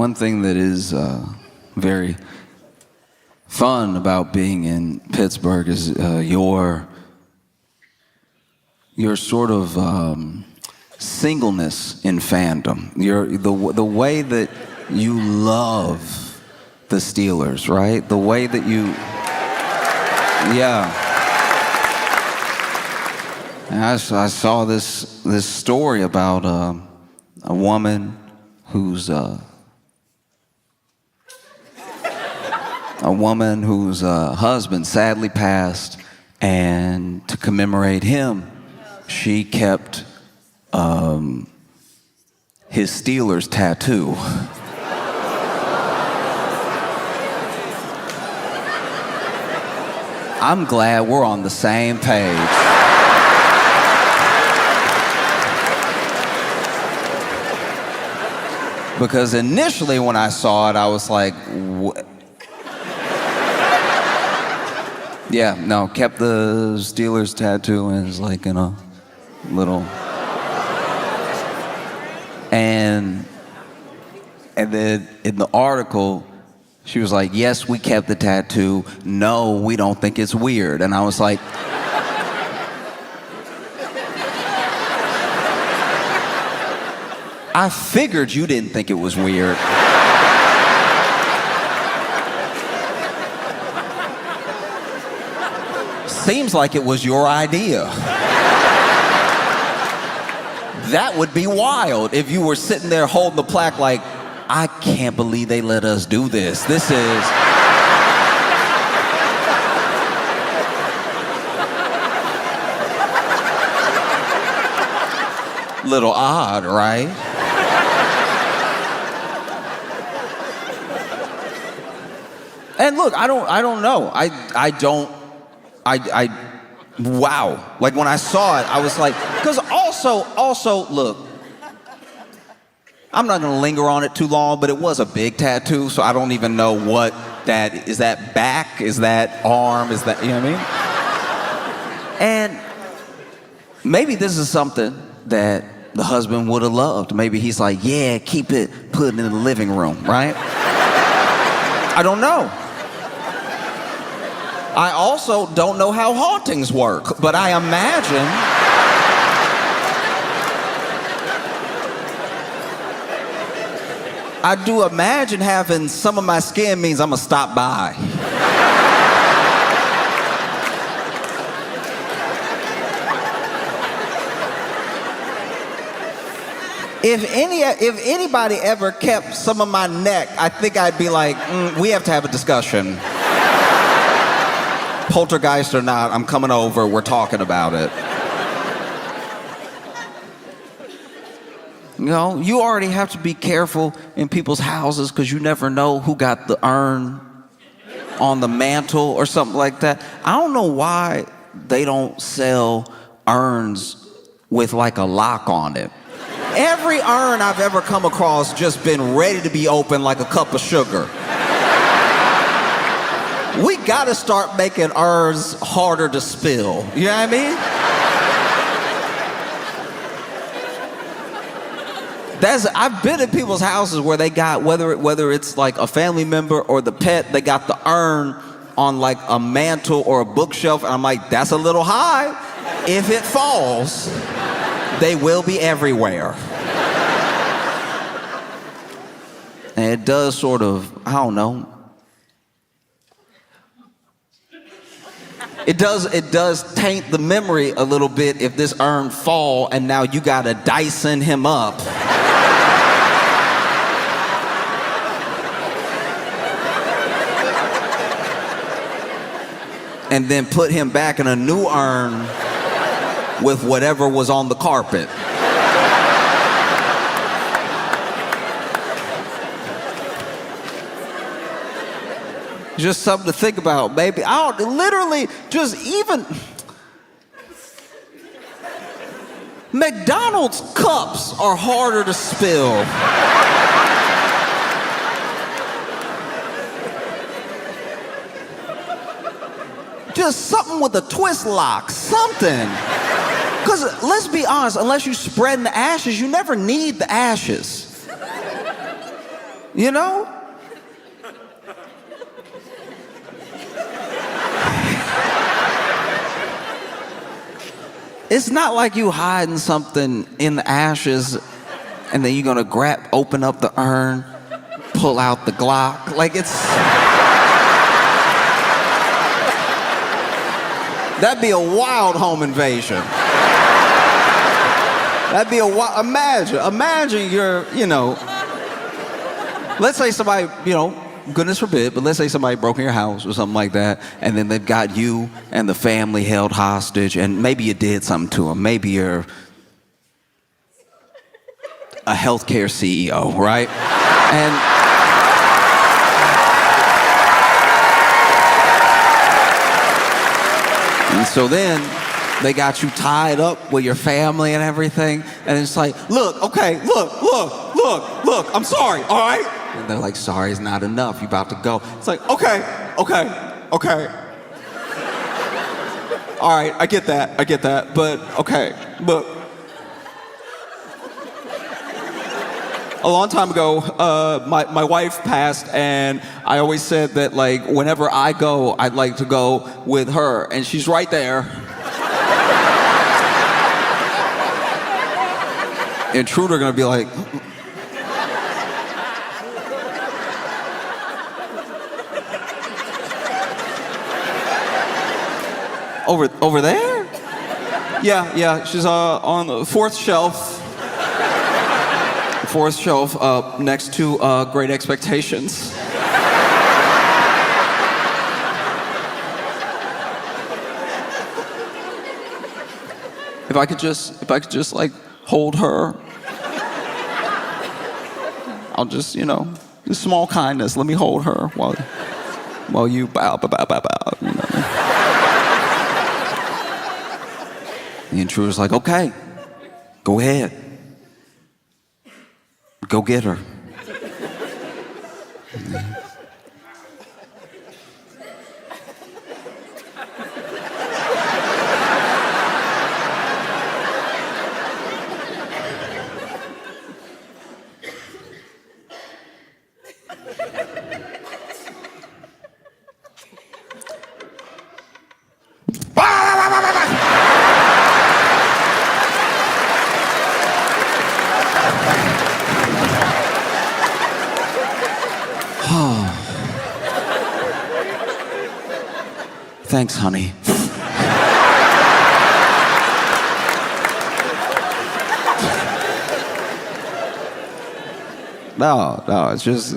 one thing that is very fun about being in Pittsburgh is your sort of singleness in fandom. The way that you love the Steelers, right? The way that you, yeah. And I saw this story about a woman whose husband sadly passed, and to commemorate him, she kept his Steelers tattoo. I'm glad we're on the same page. Because initially when I saw it, I was like, what? Yeah, no, kept the Steelers tattoo and it's like in a little. And then in the article, she was like, yes, we kept the tattoo. No, we don't think it's weird. And I was like, I figured you didn't think it was weird. Seems like it was your idea. That would be wild if you were sitting there holding the plaque like, I can't believe they let us do this. This is... little odd, right? And look, I don't know. Wow. Like when I saw it, I was like, because also, look, I'm not gonna linger on it too long, but it was a big tattoo, so I don't even know what that is. That back? Is that arm? Is that, you know what I mean? And maybe this is something that the husband would have loved. Maybe he's like, yeah, keep it, put it in the living room, right? I don't know. I also don't know how hauntings work, but I imagine I do imagine having some of my skin means I'm gonna stop by. If anybody ever kept some of my neck, I think I'd be like, we have to have a discussion. Poltergeist or not, I'm coming over, we're talking about it. You know, you already have to be careful in people's houses because you never know who got the urn on the mantle or something like that. I don't know why they don't sell urns with like a lock on it. Every urn I've ever come across just been ready to be opened like a cup of sugar. We gotta start making urns harder to spill. You know what I mean? I've been in people's houses where they got, whether it's like a family member or the pet, they got the urn on like a mantle or a bookshelf, and I'm like, that's a little high. If it falls, they will be everywhere. And it does sort of, I don't know. It does taint the memory a little bit if this urn fall and now you gotta Dyson him up. And then put him back in a new urn with whatever was on the carpet. Just something to think about, baby. Literally, just even McDonald's cups are harder to spill. Just something with a twist lock, something. Because let's be honest, unless you spread in the ashes, you never need the ashes. You know? It's not like you hiding something in the ashes and then you're gonna open up the urn, pull out the Glock. Like that'd be a wild home invasion. That'd be imagine you're, let's say somebody, goodness forbid, but let's say somebody broke in your house or something like that, and then they've got you and the family held hostage, and maybe you did something to them. Maybe you're a healthcare CEO, right? And so then they got you tied up with your family and everything, and it's like, look, I'm sorry, all right? And they're like, sorry is not enough, you about to go. It's like, okay. All right, I get that, but okay, but a long time ago, my wife passed, and I always said that, like, whenever I go, I'd like to go with her, and she's right there. Intruder gonna be like, over there? Yeah, she's on the fourth shelf. Fourth shelf next to Great Expectations. If I could just like hold her, I'll just, this small kindness, let me hold her while you bow. The intruder's like, okay, go ahead. Go get her. Thanks, honey. No, it's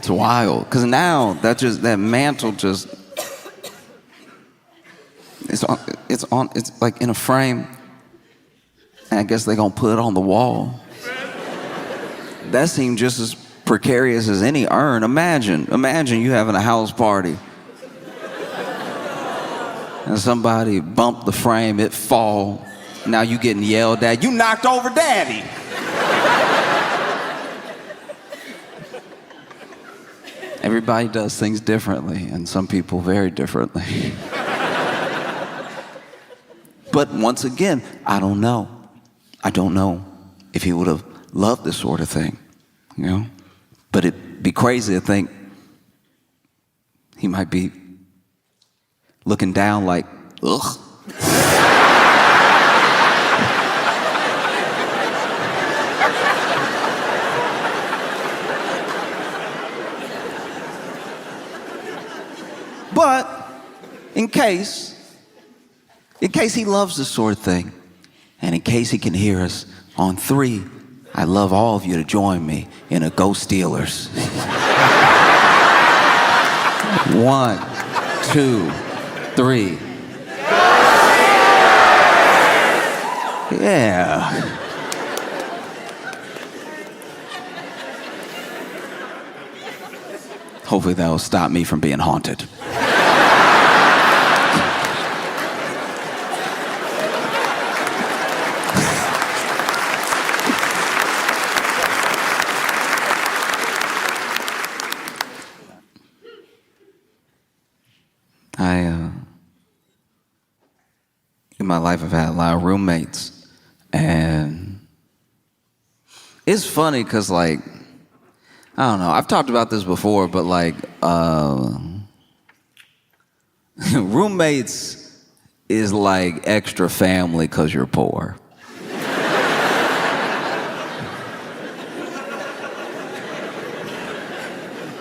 wild. Because now that mantle it's like in a frame, and I guess they're gonna put it on the wall. That seemed just as precarious as any urn. Imagine you having a house party. And somebody bumped the frame, it fall. Now you getting yelled at. You knocked over daddy. Everybody does things differently, and some people very differently. But once again, I don't know. I don't know if he would have loved this sort of thing, But it'd be crazy to think he might be looking down like, ugh. But in case he loves this sort of thing, and in case he can hear us on 3, I'd love all of you to join me in a Go Steelers. 1, 2, 3. Yeah. Hopefully that will stop me from being haunted. In my life, I've had a lot of roommates, and it's funny because, like, I don't know. I've talked about this before, but like, roommates is like extra family because you're poor.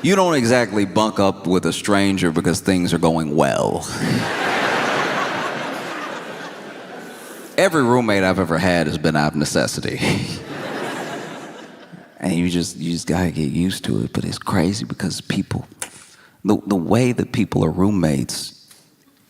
You don't exactly bunk up with a stranger because things are going well. Every roommate I've ever had has been out of necessity. And you just gotta get used to it. But it's crazy because people, the way that people are roommates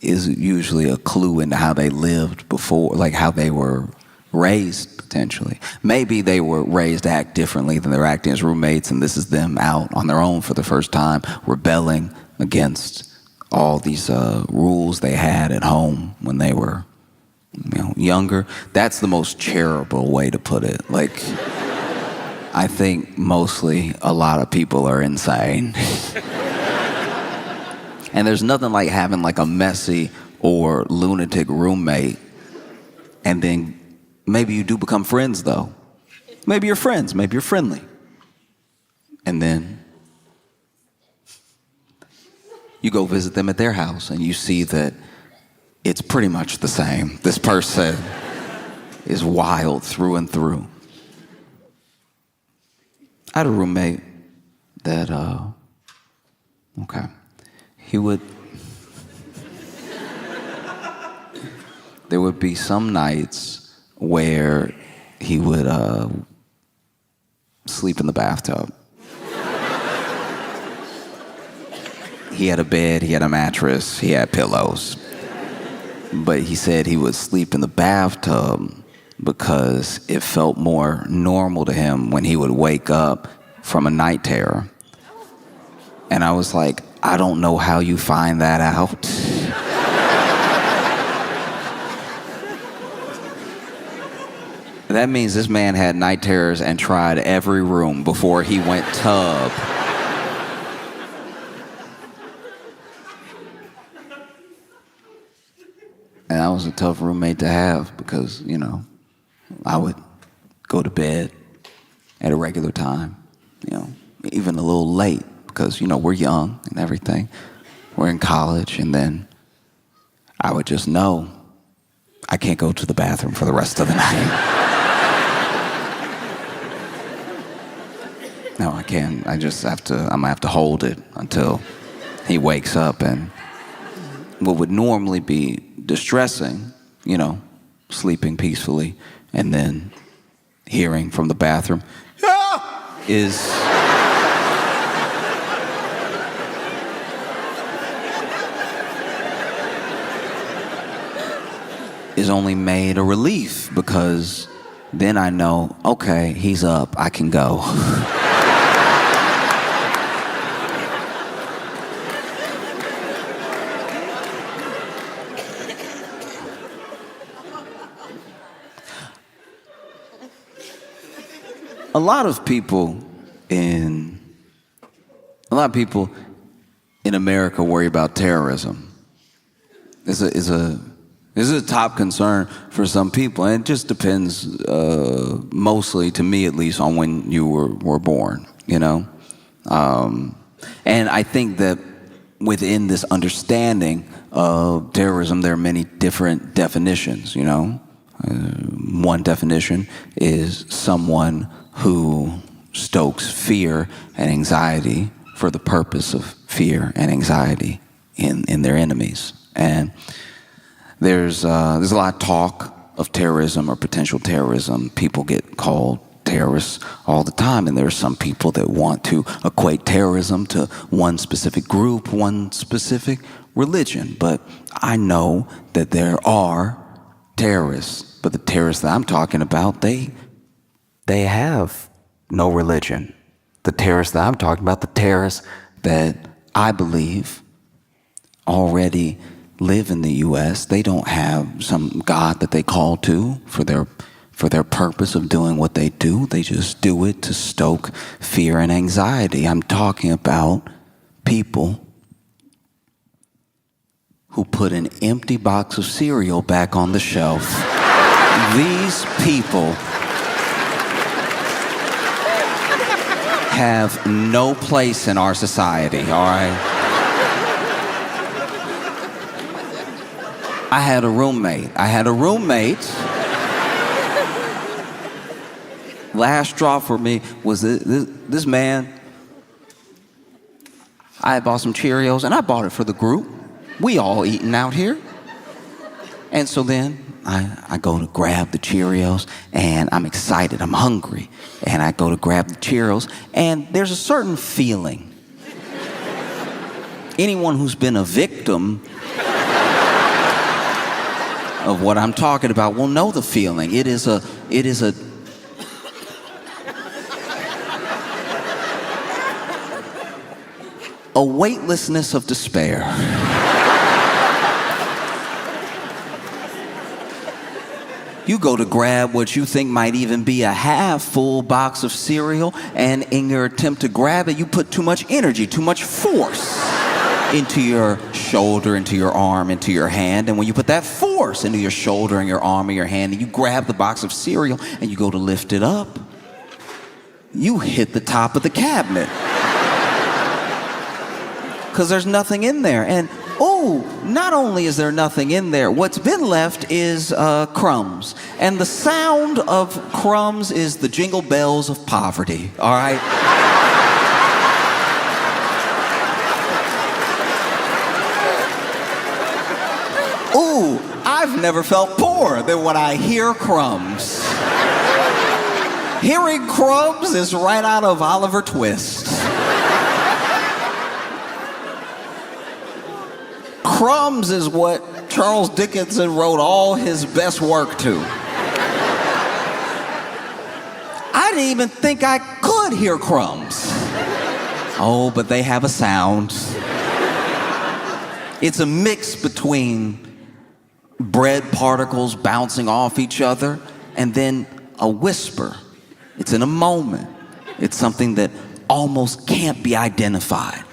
is usually a clue into how they lived before, like how they were raised potentially. Maybe they were raised to act differently than they're acting as roommates, and this is them out on their own for the first time, rebelling against all these rules they had at home when they were, younger. That's the most charitable way to put it. Like, I think mostly a lot of people are insane. And there's nothing like having like a messy or lunatic roommate, and then maybe you do become friends though. Maybe you're friends, maybe you're friendly. And then you go visit them at their house and you see that it's pretty much the same. This person is wild through and through. I had a roommate that, there would be some nights where he would sleep in the bathtub. He had a bed, he had a mattress, he had pillows. But he said he would sleep in the bathtub because it felt more normal to him when he would wake up from a night terror. And I was like, I don't know how you find that out. That means this man had night terrors and tried every room before he went tub. And that was a tough roommate to have because, I would go to bed at a regular time, even a little late because, we're young and everything. We're in college, and then I would just know I can't go to the bathroom for the rest of the night. No, I can't. I'm gonna have to hold it until he wakes up. And what would normally be distressing, sleeping peacefully, and then hearing from the bathroom, is only made a relief, because then I know, okay, he's up, I can go. A lot of people in America worry about terrorism. This is a top concern for some people, and it just depends, mostly, to me at least, on when you were born, And I think that within this understanding of terrorism, there are many different definitions, One definition is someone who stokes fear and anxiety for the purpose of fear and anxiety in their enemies. And there's a lot of talk of terrorism or potential terrorism. People get called terrorists all the time, and there are some people that want to equate terrorism to one specific group, one specific religion. But I know that there are terrorists, but the terrorists that I'm talking about, they have no religion. The terrorists that I'm talking about, the terrorists that I believe already live in the U.S., they don't have some God that they call to for their purpose of doing what they do. They just do it to stoke fear and anxiety. I'm talking about people who put an empty box of cereal back on the shelf. These people have no place in our society, all right? I had a roommate. Last straw for me was this man. I bought some Cheerios, and I bought it for the group. We all eating out here. And so then I go to grab the Cheerios, and I'm excited, I'm hungry. And I go to grab the Cheerios, and there's a certain feeling. Anyone who's been a victim of what I'm talking about will know the feeling. It is a weightlessness of despair. You go to grab what you think might even be a half-full box of cereal, and in your attempt to grab it, you put too much energy, too much force into your shoulder, into your arm, into your hand. And when you put that force into your shoulder and your arm and your hand, and you grab the box of cereal and you go to lift it up, you hit the top of the cabinet. Because there's nothing in there. And not only is there nothing in there, what's been left is crumbs. And the sound of crumbs is the jingle bells of poverty, all right? I've never felt poorer than when I hear crumbs. Hearing crumbs is right out of Oliver Twist. Crumbs is what Charles Dickens wrote all his best work to. I didn't even think I could hear crumbs. Oh, but they have a sound. It's a mix between bread particles bouncing off each other and then a whisper. It's in a moment. It's something that almost can't be identified.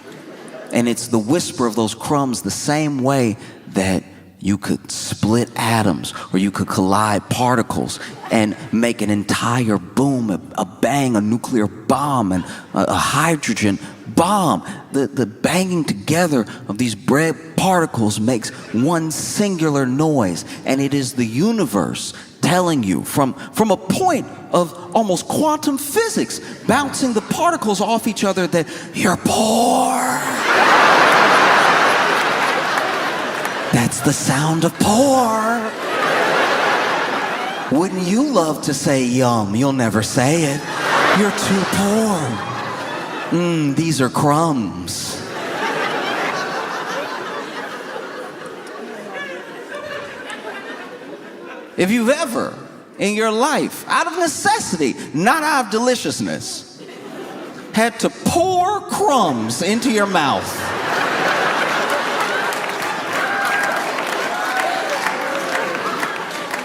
And it's the whisper of those crumbs, the same way that you could split atoms or you could collide particles and make an entire boom, a bang, a nuclear bomb, and a hydrogen bomb. The banging together of these bread particles makes one singular noise, and it is the universe telling you from a point of almost quantum physics, bouncing the particles off each other, that you're poor. That's the sound of poor. Wouldn't you love to say yum? You'll never say it. You're too poor. These are crumbs. If you've ever, in your life, out of necessity, not out of deliciousness, had to pour crumbs into your mouth,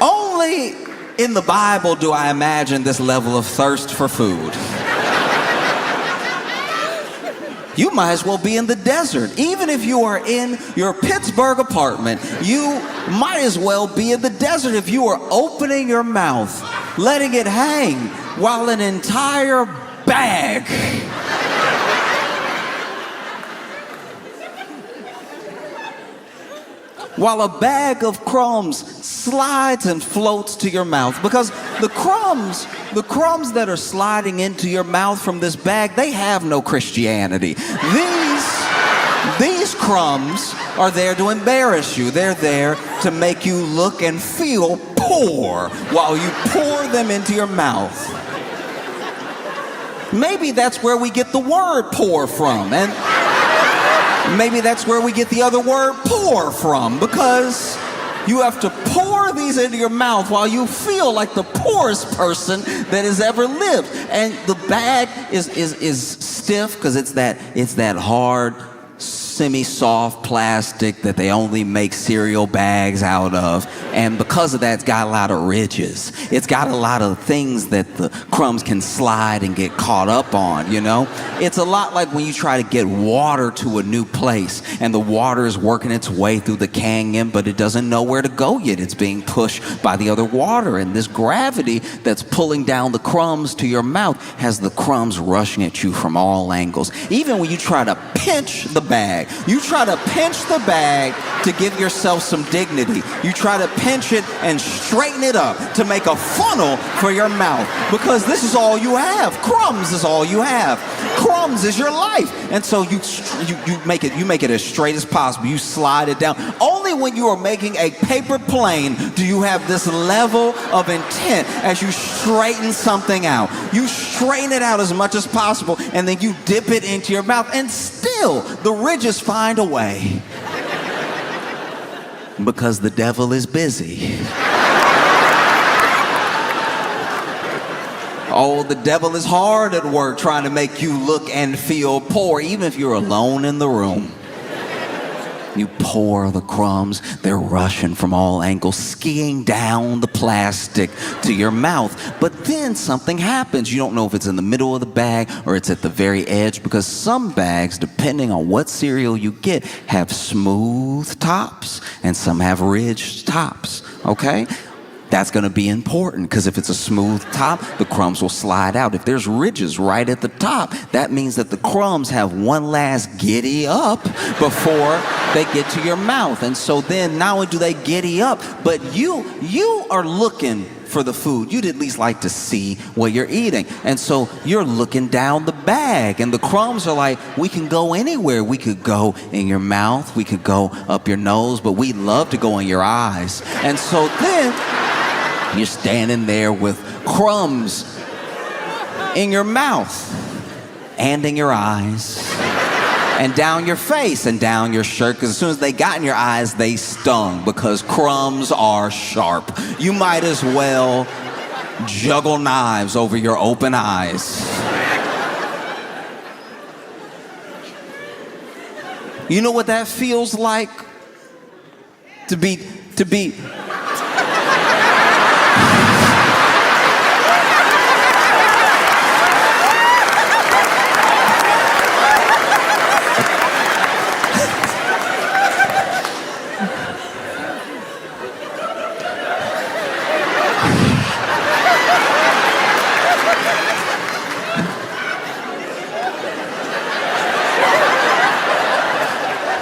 only in the Bible do I imagine this level of thirst for food. You might as well be in the desert. Even if you are in your Pittsburgh apartment, you might as well be in the desert if you are opening your mouth, letting it hang, while an entire bag of crumbs slides and floats to your mouth. Because the crumbs that are sliding into your mouth from this bag, they have no Christianity. These crumbs are there to embarrass you. They're there to make you look and feel poor while you pour them into your mouth. Maybe that's where we get the word poor from, and maybe that's where we get the other word poor from, because you have to pour these into your mouth while you feel like the poorest person that has ever lived. And the bag is stiff because it's that hard, semi-soft plastic that they only make cereal bags out of. And because of that, it's got a lot of ridges. It's got a lot of things that the crumbs can slide and get caught up on, you know? It's a lot like when you try to get water to a new place and the water is working its way through the canyon, but it doesn't know where to go yet. It's being pushed by the other water, and this gravity that's pulling down the crumbs to your mouth has the crumbs rushing at you from all angles. Even when you try to pinch the bag, to give yourself some dignity. You try to pinch it and straighten it up to make a funnel for your mouth, because this is all you have. Crumbs is all you have. Crumbs is your life. And so you make it as straight as possible. You slide it down. Only when you are making a paper plane do you have this level of intent as you straighten something out. You straighten it out as much as possible, and then you dip it into your mouth, and still the ridges find a way. Because the devil is busy. Oh, the devil is hard at work trying to make you look and feel poor, even if you're alone in the room. You pour the crumbs, they're rushing from all angles, skiing down the plastic to your mouth. But then something happens. You don't know if it's in the middle of the bag or it's at the very edge, because some bags, depending on what cereal you get, have smooth tops and some have ridged tops, okay? That's going to be important, because if it's a smooth top, the crumbs will slide out. If there's ridges right at the top, that means that the crumbs have one last giddy up before they get to your mouth. And so then not only do they giddy up, but you are looking for the food. You'd at least like to see what you're eating. And so you're looking down the bag, and the crumbs are like, we can go anywhere. We could go in your mouth, we could go up your nose, but we love to go in your eyes. And so then you're standing there with crumbs in your mouth and in your eyes and down your face and down your shirt, because as soon as they got in your eyes, they stung, because crumbs are sharp. You might as well juggle knives over your open eyes. You know what that feels like? To be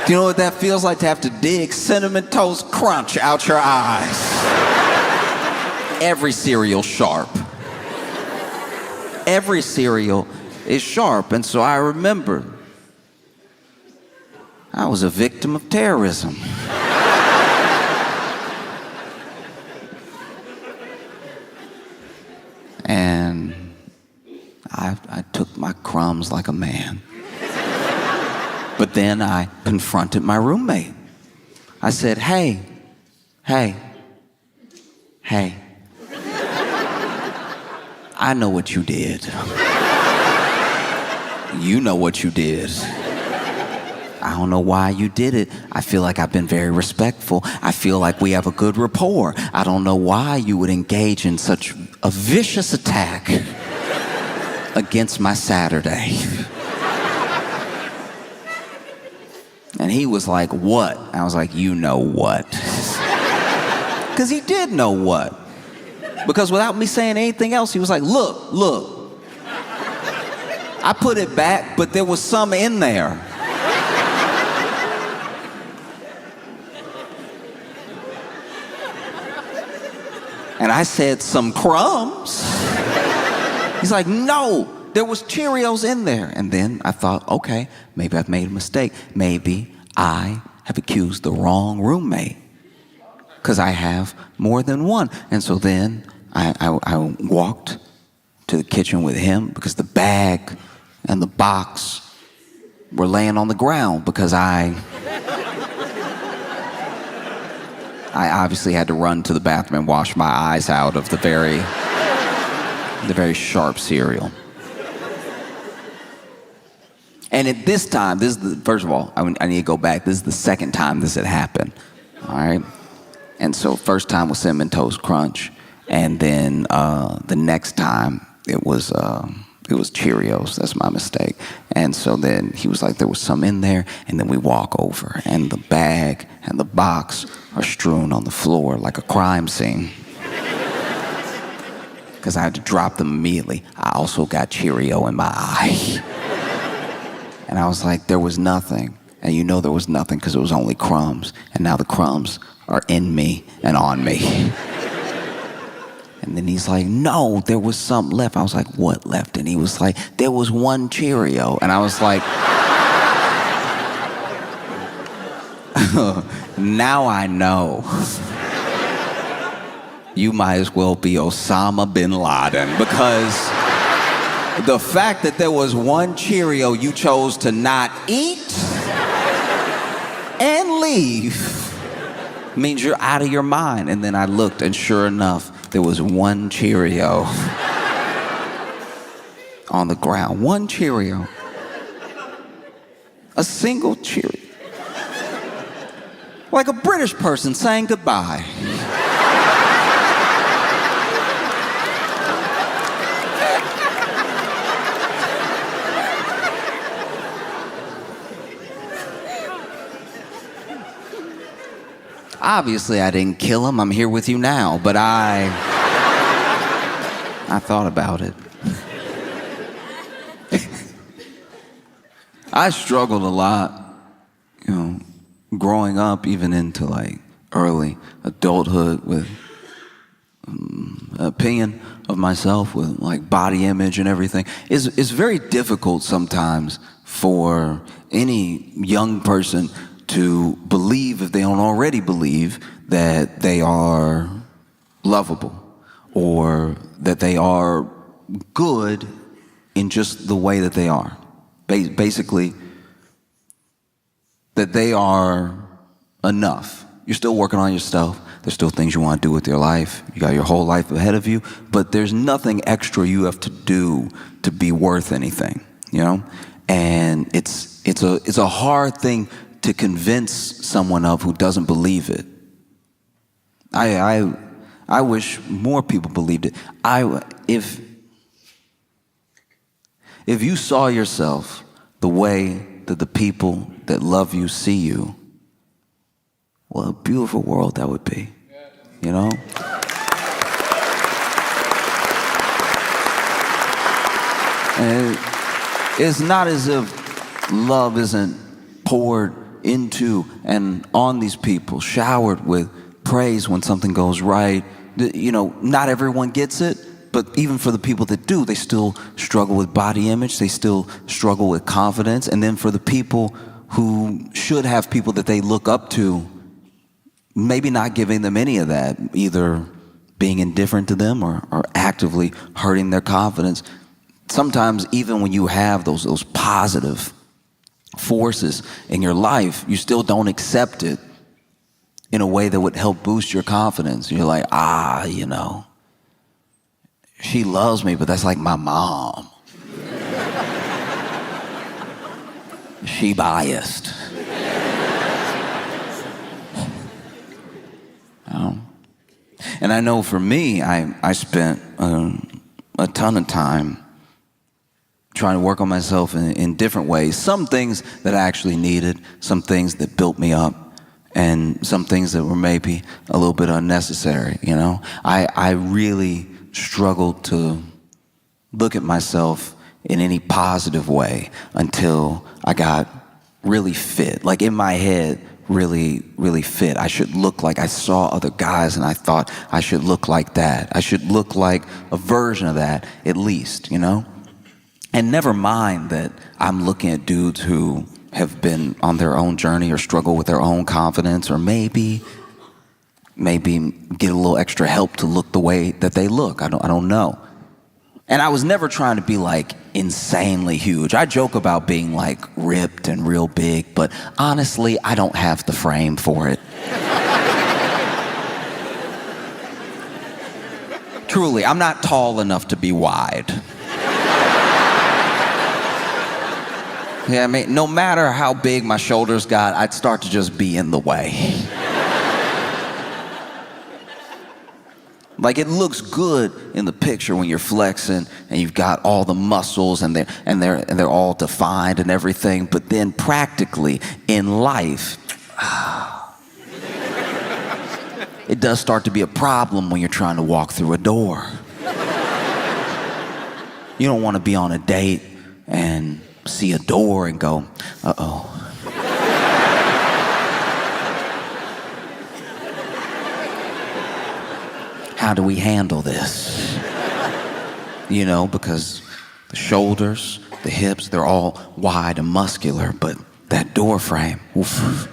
Do you know what that feels like, to have to dig Cinnamon Toast Crunch out your eyes? Every cereal sharp. Every cereal is sharp. And so I remember I was a victim of terrorism. And I took my crumbs like a man. But then I confronted my roommate. I said, hey. I know what you did. You know what you did. I don't know why you did it. I feel like I've been very respectful. I feel like we have a good rapport. I don't know why you would engage in such a vicious attack against my Saturday. And he was like, what? I was like, you know what? Because he did know what. Because without me saying anything else, he was like, look. I put it back, but there was some in there. And I said, some crumbs? He's like, no, there was Cheerios in there. And then I thought, okay, maybe I've made a mistake. Maybe I have accused the wrong roommate, because I have more than one. And so then I walked to the kitchen with him, because the bag and the box were laying on the ground, because I obviously had to run to the bathroom and wash my eyes out of the very sharp cereal. And at this time, first of all, I need to go back. This is the second time this had happened, all right? And so first time was Cinnamon Toast Crunch, and then the next time it was Cheerios. That's my mistake. And so then he was like, there was some in there, and then we walk over, and the bag and the box are strewn on the floor like a crime scene. Because I had to drop them immediately. I also got Cheerio in my eye. And I was like, there was nothing. And you know there was nothing because it was only crumbs. And now the crumbs are in me and on me. And then he's like, no, there was something left. I was like, what left? And he was like, there was one Cheerio. And I was like, now I know. You might as well be Osama bin Laden, because the fact that there was one Cheerio you chose to not eat and leave means you're out of your mind. And then I looked, and sure enough, there was one Cheerio on the ground. One Cheerio. A single Cheerio. Like a British person saying goodbye. Obviously, I didn't kill him. I'm here with you now, but I thought about it. I struggled a lot, growing up, even into like early adulthood, with opinion of myself, with like body image and everything. It's very difficult sometimes for any young person to believe, if they don't already believe, that they are lovable or that they are good in just the way that they are. Basically, that they are enough. You're still working on yourself. There's still things you want to do with your life. You got your whole life ahead of you, but there's nothing extra you have to do to be worth anything, And it's a hard thing to convince someone of who doesn't believe it. I wish more people believed it. If you saw yourself the way that the people that love you see you, what a beautiful world that would be, And it's not as if love isn't poured into and on these people, showered with praise when something goes right. Not everyone gets it, but even for the people that do, they still struggle with body image, they still struggle with confidence. And then for the people who should have people that they look up to, maybe not giving them any of that, either being indifferent to them or actively hurting their confidence. Sometimes even when you have those positive forces in your life, you still don't accept it in a way that would help boost your confidence. You're like, she loves me, but that's like my mom. She biased. And I know for me, I spent a ton of time trying to work on myself in different ways. Some things that I actually needed, some things that built me up, and some things that were maybe a little bit unnecessary, I really struggled to look at myself in any positive way until I got really fit. Like in my head, really, really fit. I should look like, I saw other guys and I thought I should look like that. I should look like a version of that, at least, And never mind that I'm looking at dudes who have been on their own journey or struggle with their own confidence, or maybe get a little extra help to look the way that they look. I don't know. And I was never trying to be like insanely huge. I joke about being like ripped and real big, but honestly, I don't have the frame for it. Truly, I'm not tall enough to be wide. No matter how big my shoulders got, I'd start to just be in the way. Like it looks good in the picture when you're flexing and you've got all the muscles and they're all defined and everything, but then practically in life, it does start to be a problem when you're trying to walk through a door. You don't want to be on a date and see a door and go, uh-oh. How do we handle this? You know, because the shoulders, the hips, they're all wide and muscular, but that door frame, oof,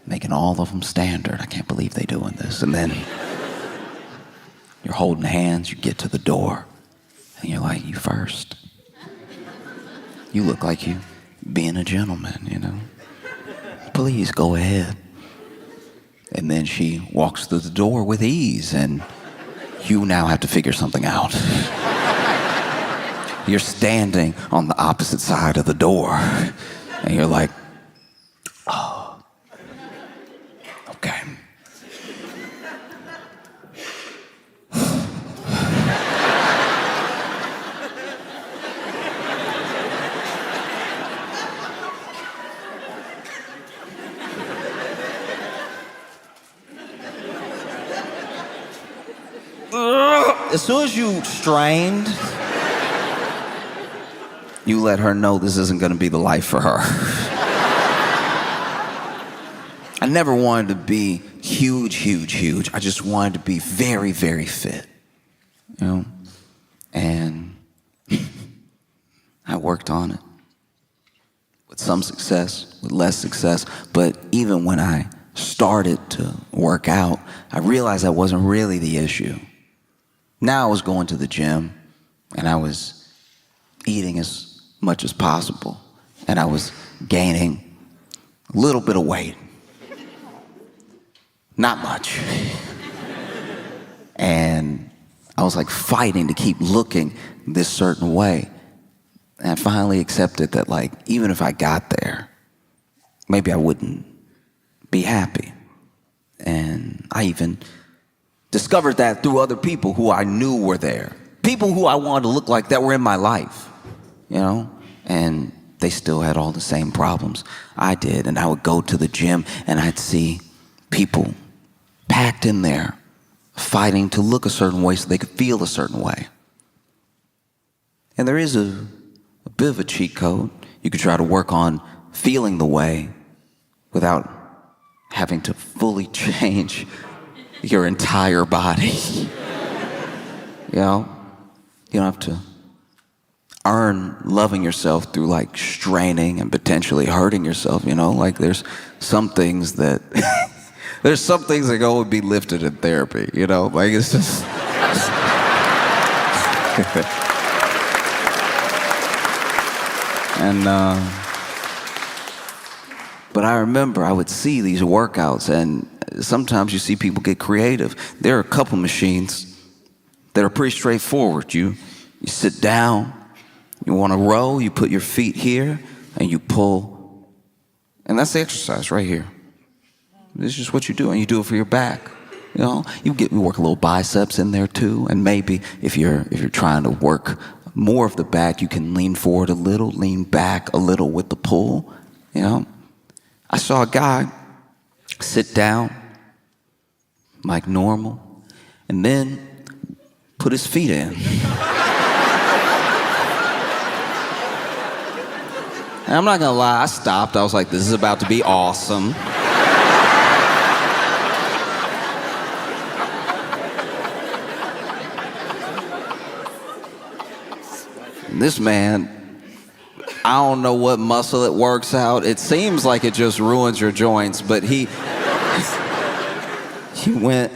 making all of them standard. I can't believe they're doing this. And then you're holding hands, you get to the door, and you're like, you first. You look like you being a gentleman, you know. Please go ahead. And then she walks through the door with ease, and you now have to figure something out. You're standing on the opposite side of the door, and you're like, oh, okay. As soon as you strained, you let her know this isn't going to be the life for her. I never wanted to be huge. I just wanted to be very, very fit, you know? And I worked on it with some success, with less success. But even when I started to work out, I realized that wasn't really the issue. Now I was going to the gym, and I was eating as much as possible, and I was gaining a little bit of weight. Not much. And I was like fighting to keep looking this certain way. And I finally accepted that, like, even if I got there, maybe I wouldn't be happy. And I even discovered that through other people who I knew were there. People who I wanted to look like that were in my life, you know? And they still had all the same problems I did. And I would go to the gym and I'd see people packed in there fighting to look a certain way so they could feel a certain way. And there is a bit of a cheat code. You could try to work on feeling the way without having to fully change your entire body. You know, you don't have to earn loving yourself through like straining and potentially hurting yourself, you know? Like there's some things that there's some things that go and be lifted in therapy, you know? Like it's just and but I remember I would see these workouts, and sometimes you see people get creative. There are a couple machines that are pretty straightforward. You sit down, you want to row, you put your feet here, and you pull. And that's the exercise right here. This is just what you do, and you do it for your back. You know, you work a little biceps in there too, and maybe if you're trying to work more of the back, you can lean forward a little, lean back a little with the pull, you know. I saw a guy sit down like normal and then put his feet in. And I'm not gonna lie, I stopped. I was like, this is about to be awesome. This man, I don't know what muscle it works out. It seems like it just ruins your joints, but he went,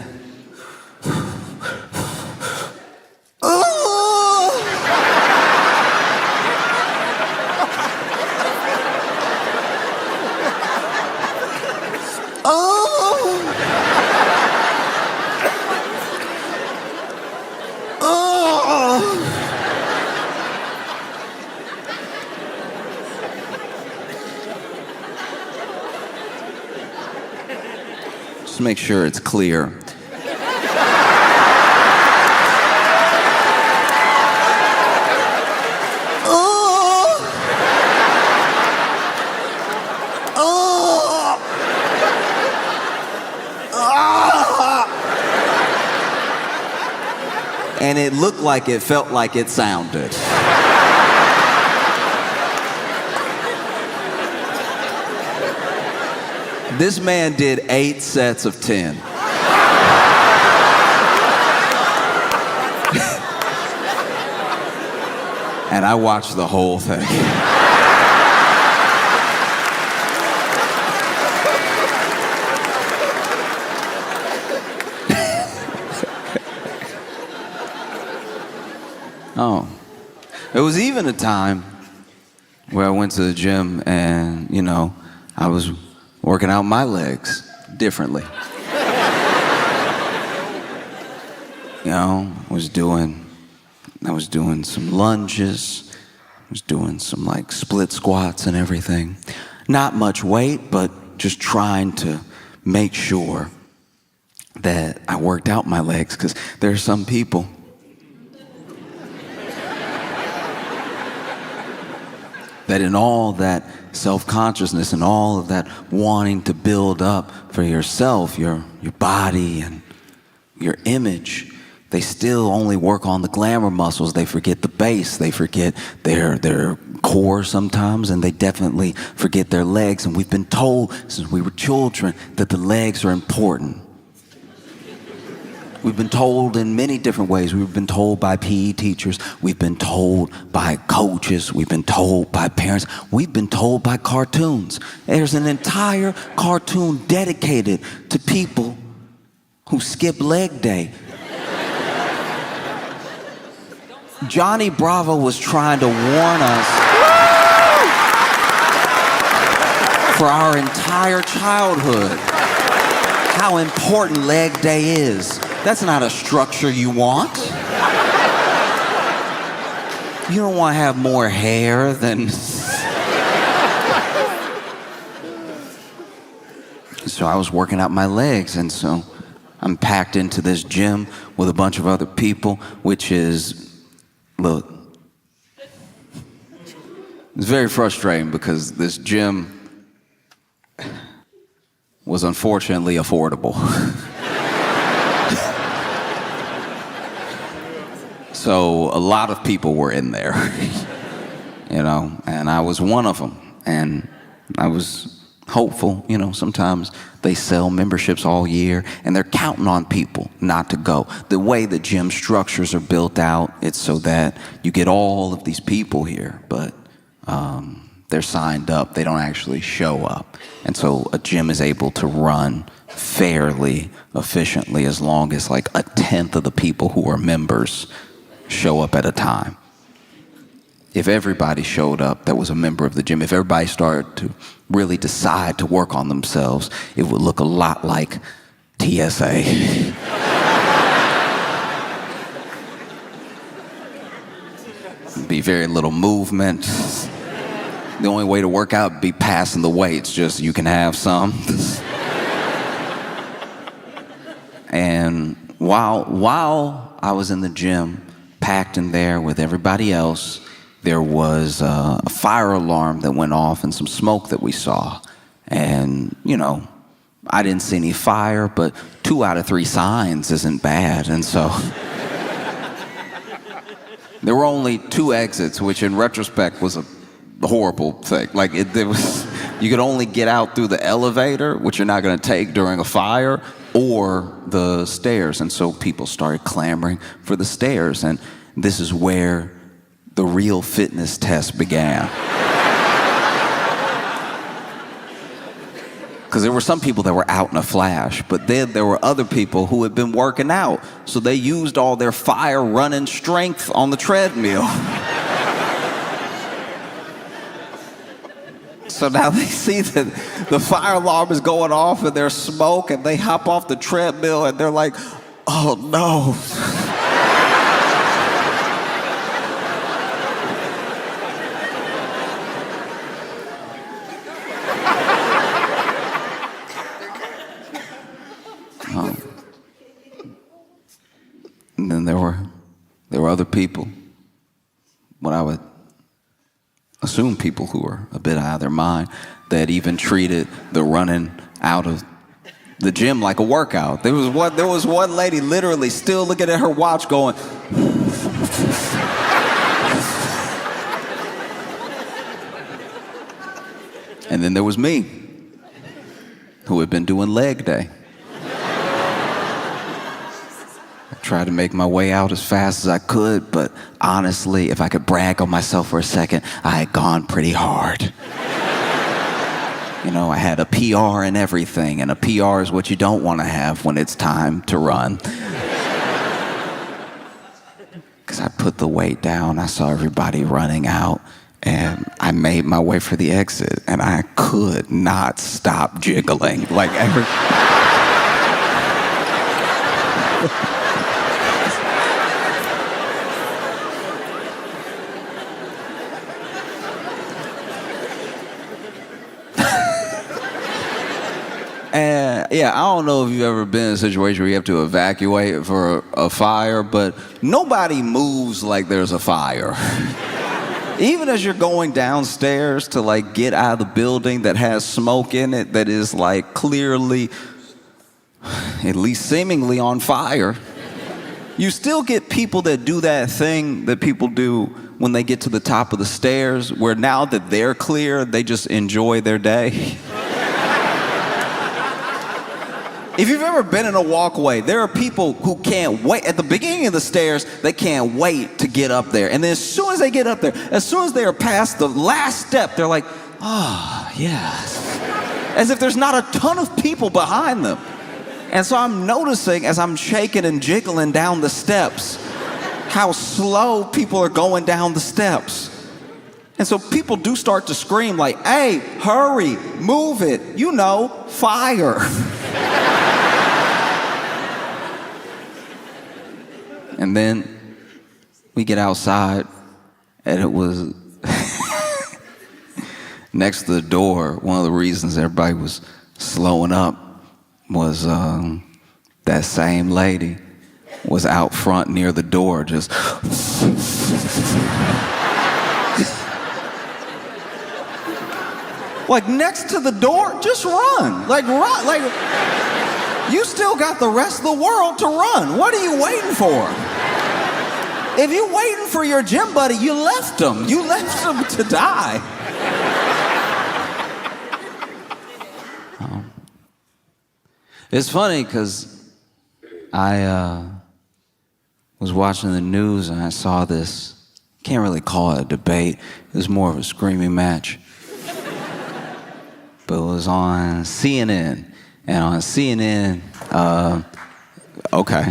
Just make sure it's clear. and it looked like it felt like it sounded. This man did 8 sets of 10. And I watched the whole thing. Oh, there was even a time where I went to the gym and, I was working out my legs differently. I was doing some lunges, I was doing some like split squats and everything. Not much weight, but just trying to make sure that I worked out my legs, because there are some people that in all that self-consciousness and all of that wanting to build up for yourself, your body and your image, they still only work on the glamour muscles. They forget the base. They forget their core sometimes, and they definitely forget their legs. And we've been told since we were children that the legs are important. We've been told in many different ways. We've been told by PE teachers. We've been told by coaches. We've been told by parents. We've been told by cartoons. There's an entire cartoon dedicated to people who skip leg day. Johnny Bravo was trying to warn us for our entire childhood how important leg day is. That's not a structure you want. You don't want to have more hair than... So I was working out my legs, and so I'm packed into this gym with a bunch of other people, which is, look, it's very frustrating because this gym was unfortunately affordable. So a lot of people were in there, and I was one of them. And I was hopeful, sometimes they sell memberships all year and they're counting on people not to go. The way the gym structures are built out, it's so that you get all of these people here, but they're signed up, they don't actually show up. And so a gym is able to run fairly efficiently as long as like 1/10 of the people who are members show up at a time. If everybody showed up that was a member of the gym, if everybody started to really decide to work on themselves, it would look a lot like TSA. Be very little movement. The only way to work out would be passing the weights, just you can have some. And while I was in the gym, packed in there with everybody else, there was a fire alarm that went off and some smoke that we saw. And, I didn't see any fire, but 2 out of 3 signs isn't bad. And so there were only 2 exits, which in retrospect was a horrible thing. Like you could only get out through the elevator, which you're not going to take during a fire, or the stairs. And so people started clamoring for the stairs. And this is where the real fitness test began. Because there were some people that were out in a flash, but then there were other people who had been working out. So they used all their fire running strength on the treadmill. So now they see that the fire alarm is going off and there's smoke, and they hop off the treadmill and they're like, oh no. And then there were other people, what I would assume people who were a bit out of their mind, that even treated the running out of the gym like a workout. There was one lady literally still looking at her watch going. And then there was me, who had been doing leg day. I tried to make my way out as fast as I could, but honestly, if I could brag on myself for a second, I had gone pretty hard. You know, I had a PR and everything, and a PR is what you don't want to have when it's time to run. Because I put the weight down, I saw everybody running out, and I made my way for the exit, and I could not stop jiggling. Like every... And yeah, I don't know if you've ever been in a situation where you have to evacuate for a fire, but nobody moves like there's a fire. Even as you're going downstairs to like get out of the building that has smoke in it that is like clearly, at least seemingly on fire, you still get people that do that thing that people do when they get to the top of the stairs, where now that they're clear, they just enjoy their day. If you've ever been in a walkway, there are people who can't wait. At the beginning of the stairs, they can't wait to get up there. And then as soon as they get up there, as soon as they are past the last step, they're like, oh, yes. As if there's not a ton of people behind them. And so I'm noticing as I'm shaking and jiggling down the steps, how slow people are going down the steps. And so people do start to scream like, hey, hurry, move it, you know, fire. And then we get outside, and it was next to the door. One of the reasons everybody was slowing up was that same lady was out front near the door, just like next to the door, just run, like you still got the rest of the world to run. What are you waiting for? If you're waiting for your gym buddy, you left him. You left him to die. It's funny because I was watching the news and I saw this, can't really call it a debate, it was more of a screaming match. But it was on CNN. And on CNN, okay.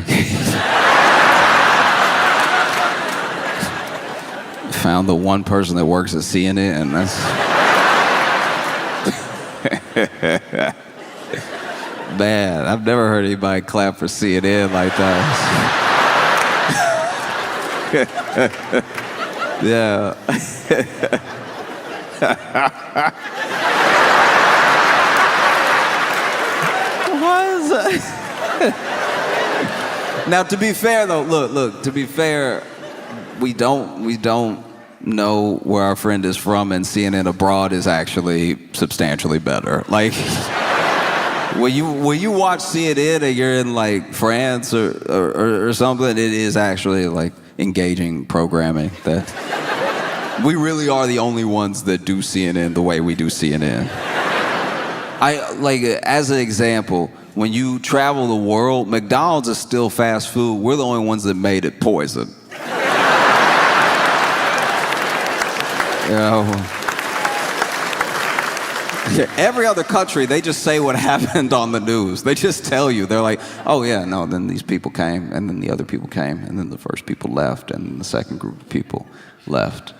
Found the one person that works at CNN, and that's... Man, I've never heard anybody clap for CNN like that. Yeah. Now, to be fair, though, look. To be fair, we don't know where our friend is from, and CNN abroad is actually substantially better. Like, when you watch CNN and you're in like France or something, it is actually like engaging programming. That we really are the only ones that do CNN the way we do CNN. I like, as an example, when you travel the world, McDonald's is still fast food. We're the only ones that made it poison. You know, every other country, they just say what happened on the news. They just tell you. They're like, oh yeah, no, then these people came, and then the other people came, and then the first people left, and the second group of people left.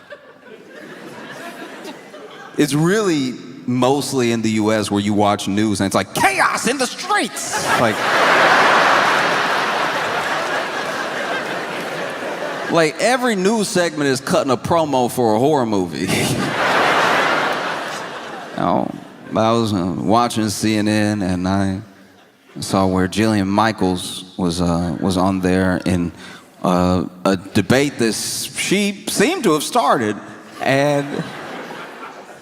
It's really mostly in the US where you watch news and it's like, chaos in the streets! Like every news segment is cutting a promo for a horror movie. I was watching CNN and I saw where Jillian Michaels was on there in a debate that she seemed to have started, and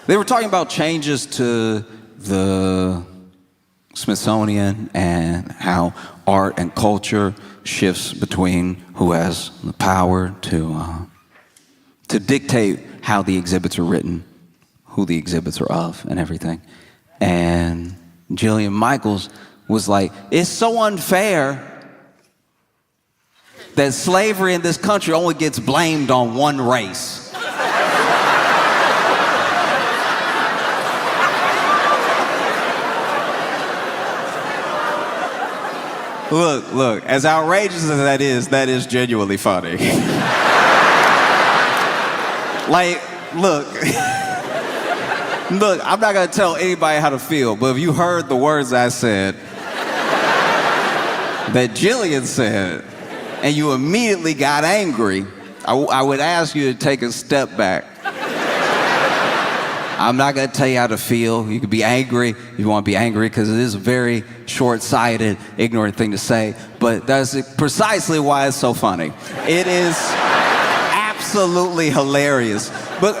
they were talking about changes to the Smithsonian and how art and culture shifts between who has the power to dictate how the exhibits are written, who the exhibits are of, and everything. And Jillian Michaels was like, it's so unfair that slavery in this country only gets blamed on one race. Look, as outrageous as that is genuinely funny. Like, look, I'm not gonna tell anybody how to feel, but if you heard the words I said, that Jillian said, and you immediately got angry, I would ask you to take a step back. I'm not gonna tell you how to feel. You can be angry if you want to be angry, because it is a very short-sighted, ignorant thing to say, but that's precisely why it's so funny. It is absolutely hilarious. But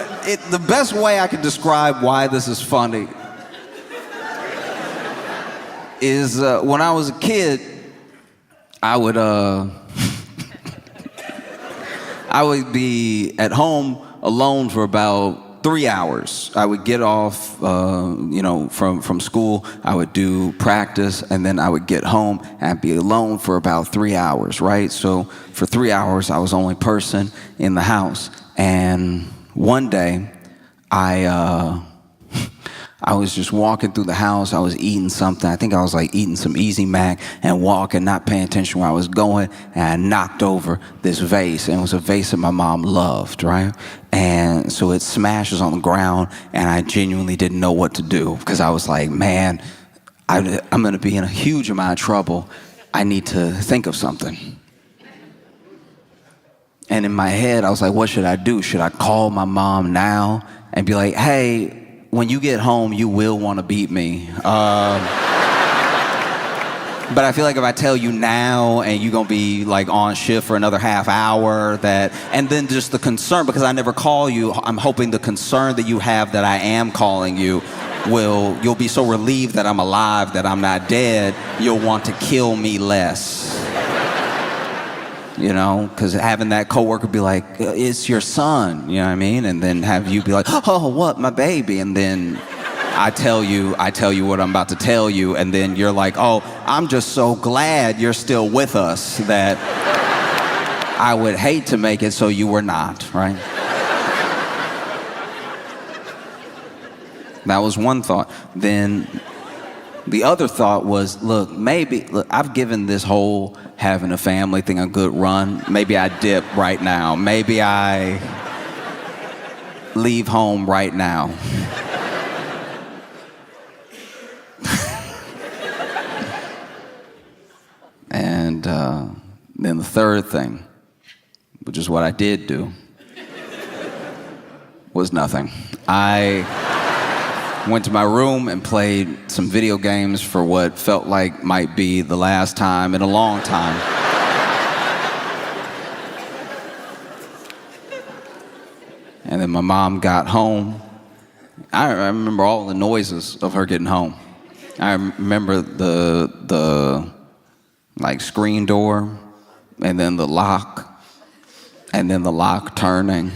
the best way I can describe why this is funny is when I was a kid, I would be at home alone for about 3 hours. I would get off, from school. I would do practice, and then I would get home and be alone for about 3 hours, right? So for 3 hours, I was the only person in the house. And one day, I was just walking through the house. I was eating something. I think I was like eating some Easy Mac and walking, not paying attention where I was going. And I knocked over this vase. And it was a vase that my mom loved, right? And so it smashes on the ground. And I genuinely didn't know what to do, because I was like, man, I'm going to be in a huge amount of trouble. I need to think of something. And in my head, I was like, what should I do? Should I call my mom now and be like, hey, when you get home, you will want to beat me. But I feel like if I tell you now and you're going to be like on shift for another half hour, and then just the concern, because I never call you, I'm hoping the concern that you have that I am calling you you'll be so relieved that I'm alive, that I'm not dead, you'll want to kill me less. You know, because having that coworker be like, it's your son, you know what I mean? And then have you be like, oh, what, my baby? And then I tell you what I'm about to tell you, and then you're like, oh, I'm just so glad you're still with us that I would hate to make it so you were not, right? That was one thought. Then the other thought was, look, I've given this whole having a family thing a good run. Maybe I dip right now. Maybe I leave home right now. And then the third thing, which is what I did do, was nothing. I went to my room and played some video games for what felt like might be the last time in a long time. And then my mom got home. I remember all the noises of her getting home. I remember the like screen door, and then the lock, and then the lock turning,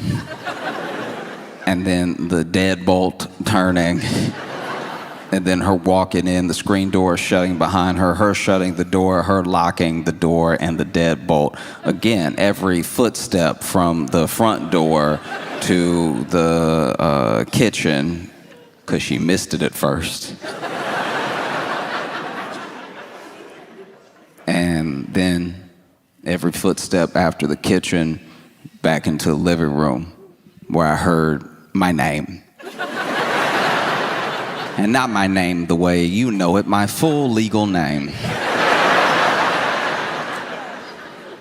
and then the deadbolt turning, and then her walking in, the screen door shutting behind her, her shutting the door, her locking the door, and the deadbolt. Again, every footstep from the front door to the kitchen, because she missed it at first. And then every footstep after the kitchen back into the living room, where I heard my name. And not my name the way you know it, my full legal name.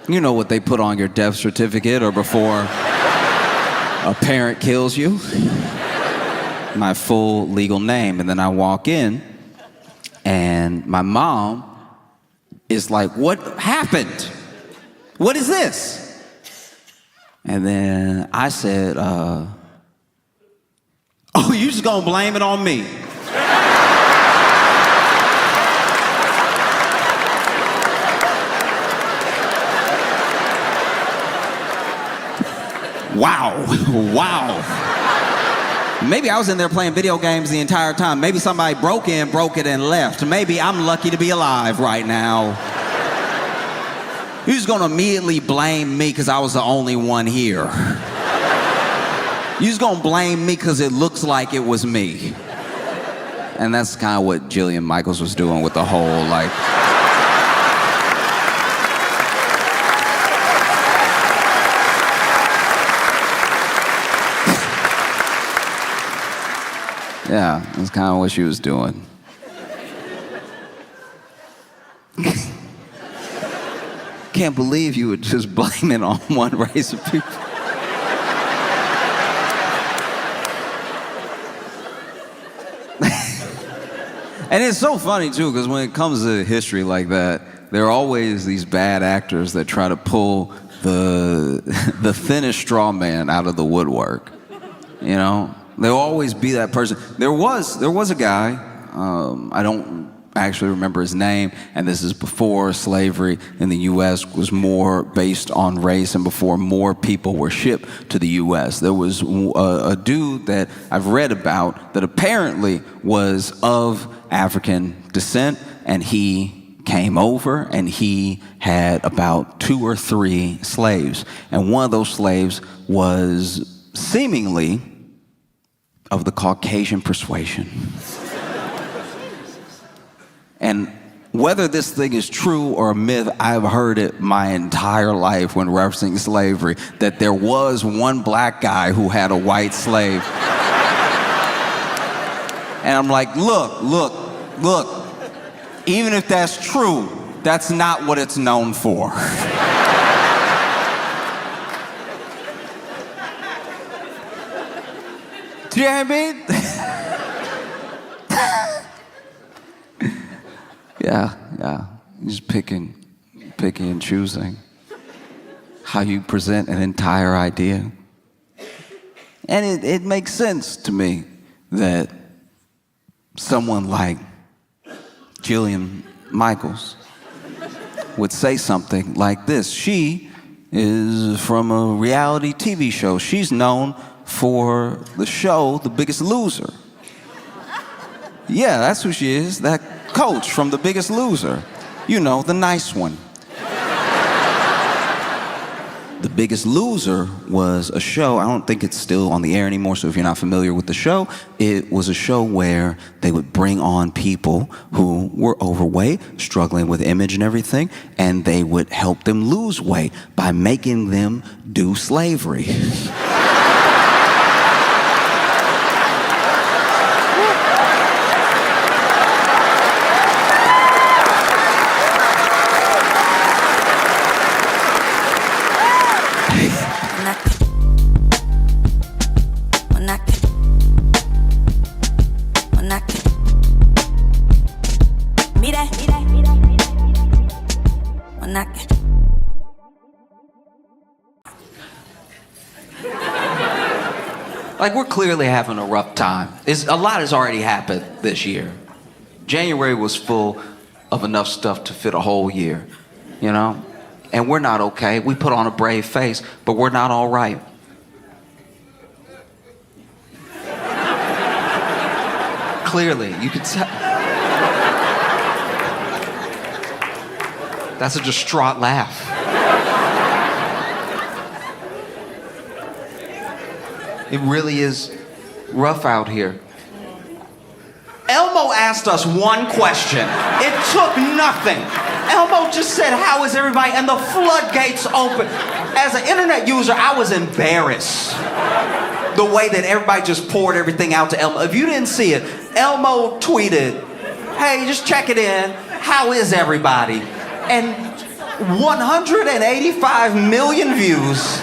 You know what they put on your death certificate or before a parent kills you? My full legal name. And then I walk in, and my mom is like, what happened? What is this? And then I said, oh, you just gonna blame it on me? Wow, wow. Maybe I was in there playing video games the entire time. Maybe somebody broke it, and left. Maybe I'm lucky to be alive right now. You're just gonna immediately blame me because I was the only one here. You're just gonna blame me because it looks like it was me. And that's kind of what Jillian Michaels was doing with the whole, like... Yeah, that's kind of what she was doing. Can't believe you would just blame it on one race of people. And it's so funny, too, because when it comes to history like that, there are always these bad actors that try to pull the thinnest straw man out of the woodwork. You know? There'll always be that person. There was a guy, I don't actually remember his name, and this is before slavery in the U.S. was more based on race and before more people were shipped to the U.S. There was a dude that I've read about that apparently was of African descent, and he came over and he had about 2 or 3 slaves. And one of those slaves was seemingly of the Caucasian persuasion. And whether this thing is true or a myth, I've heard it my entire life when referencing slavery, that there was one black guy who had a white slave. And I'm like, look, even if that's true, that's not what it's known for. Do you know what I mean? Yeah. You're just picking and choosing how you present an entire idea. And it makes sense to me that someone like Jillian Michaels would say something like this. She is from a reality TV show. She's known for the show The Biggest Loser. Yeah, that's who she is, that coach from The Biggest Loser. You know, the nice one. The Biggest Loser was a show, I don't think it's still on the air anymore, so if you're not familiar with the show, it was a show where they would bring on people who were overweight, struggling with image and everything, and they would help them lose weight by making them do slavery. Like, we're clearly having a rough time. A lot has already happened this year. January was full of enough stuff to fit a whole year, you know? And we're not okay. We put on a brave face, but we're not all right. Clearly, you could tell. That's a distraught laugh. It really is rough out here. Elmo asked us one question. It took nothing. Elmo just said, "How is everybody?" And the floodgates opened. As an internet user, I was embarrassed. The way that everybody just poured everything out to Elmo. If you didn't see it, Elmo tweeted, "Hey, just check it in. How is everybody?" And 185 million views.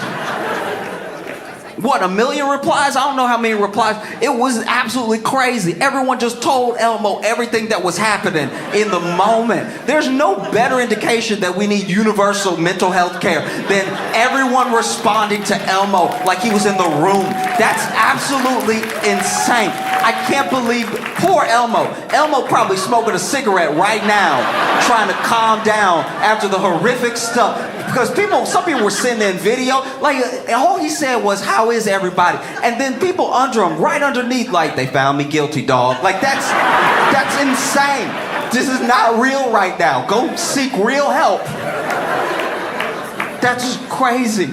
What, 1 million replies? I don't know how many replies. It was absolutely crazy. Everyone just told Elmo everything that was happening in the moment. There's no better indication that we need universal mental health care than everyone responding to Elmo like he was in the room. That's absolutely insane. I can't believe, poor Elmo. Elmo probably smoking a cigarette right now, trying to calm down after the horrific stuff. Because some people were sending in video, like, all he said was, how is everybody? And then people under him, right underneath, like, they found me guilty, dog. Like, that's insane. This is not real right now. Go seek real help. That's just crazy.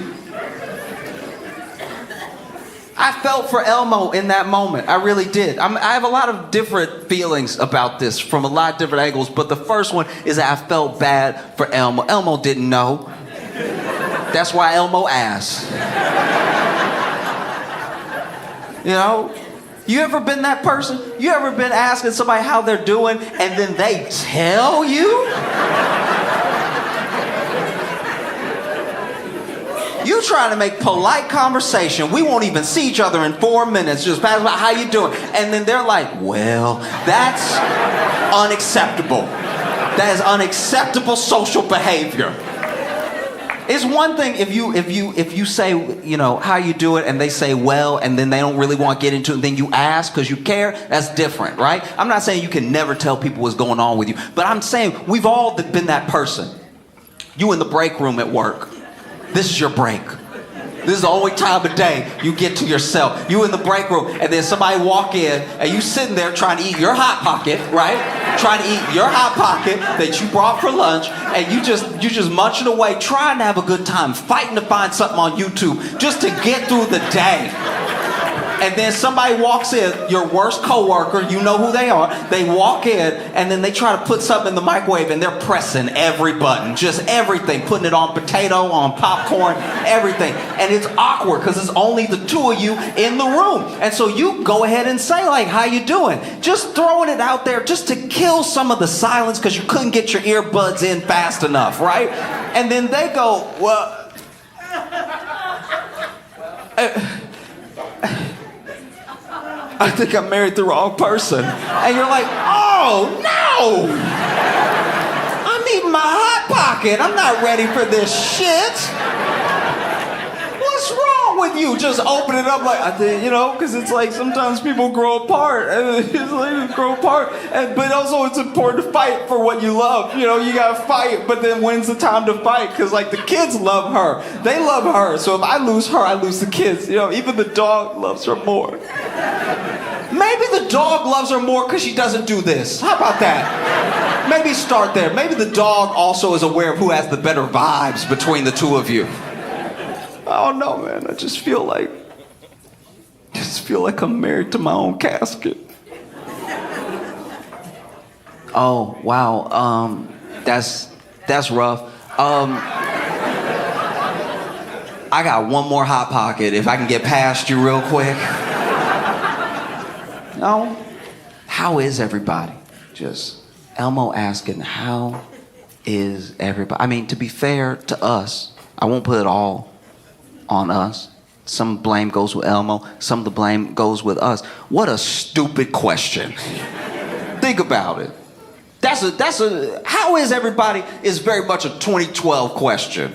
I felt for Elmo in that moment. I really did. I have a lot of different feelings about this from a lot of different angles, but the first one is that I felt bad for Elmo. Elmo didn't know. That's why Elmo asked. You know? You ever been that person? You ever been asking somebody how they're doing and then they tell you? You trying to make polite conversation. We won't even see each other in 4 minutes. Just pass by, how you doing? And then they're like, well, that's unacceptable. That is unacceptable social behavior. It's one thing if you say, you know, how you do it, and they say, well, and then they don't really want to get into it, and then you ask because you care. That's different, right? I'm not saying you can never tell people what's going on with you, but I'm saying we've all been that person. You in the break room at work. This is your break. This is the only time of day you get to yourself. You in the break room, and then somebody walk in, and you sitting there trying to eat your Hot Pocket, right? Trying to eat your Hot Pocket that you brought for lunch, and you just munching away, trying to have a good time, fighting to find something on YouTube just to get through the day. And then somebody walks in, your worst coworker, you know who they are, they walk in, and then they try to put something in the microwave, and they're pressing every button, just everything, putting it on potato, on popcorn, everything. And it's awkward, because it's only the two of you in the room. And so you go ahead and say, like, how you doing? Just throwing it out there just to kill some of the silence, because you couldn't get your earbuds in fast enough, right? And then they go, well... I think I married the wrong person. And you're like, oh, no! I'm eating my Hot Pocket. I'm not ready for this shit. What's wrong with you? Just open it up like, I think, you know, because it's like sometimes people grow apart. And it's like grow apart. But also it's important to fight for what you love. You know, you gotta fight, but then when's the time to fight? Because like the kids love her. They love her. So if I lose her, I lose the kids. You know, even the dog loves her more. Maybe the dog loves her more because she doesn't do this. How about that? Maybe start there. Maybe the dog also is aware of who has the better vibes between the two of you. Oh no, man. I just feel like I'm married to my own casket. Oh, wow. That's rough. I got one more Hot Pocket if I can get past you real quick. No? How is everybody? Just Elmo asking, how is everybody? I mean, to be fair to us, I won't put it all on us. Some blame goes with Elmo, some of the blame goes with us. What a stupid question. Think about it. How is everybody is very much a 2012 question.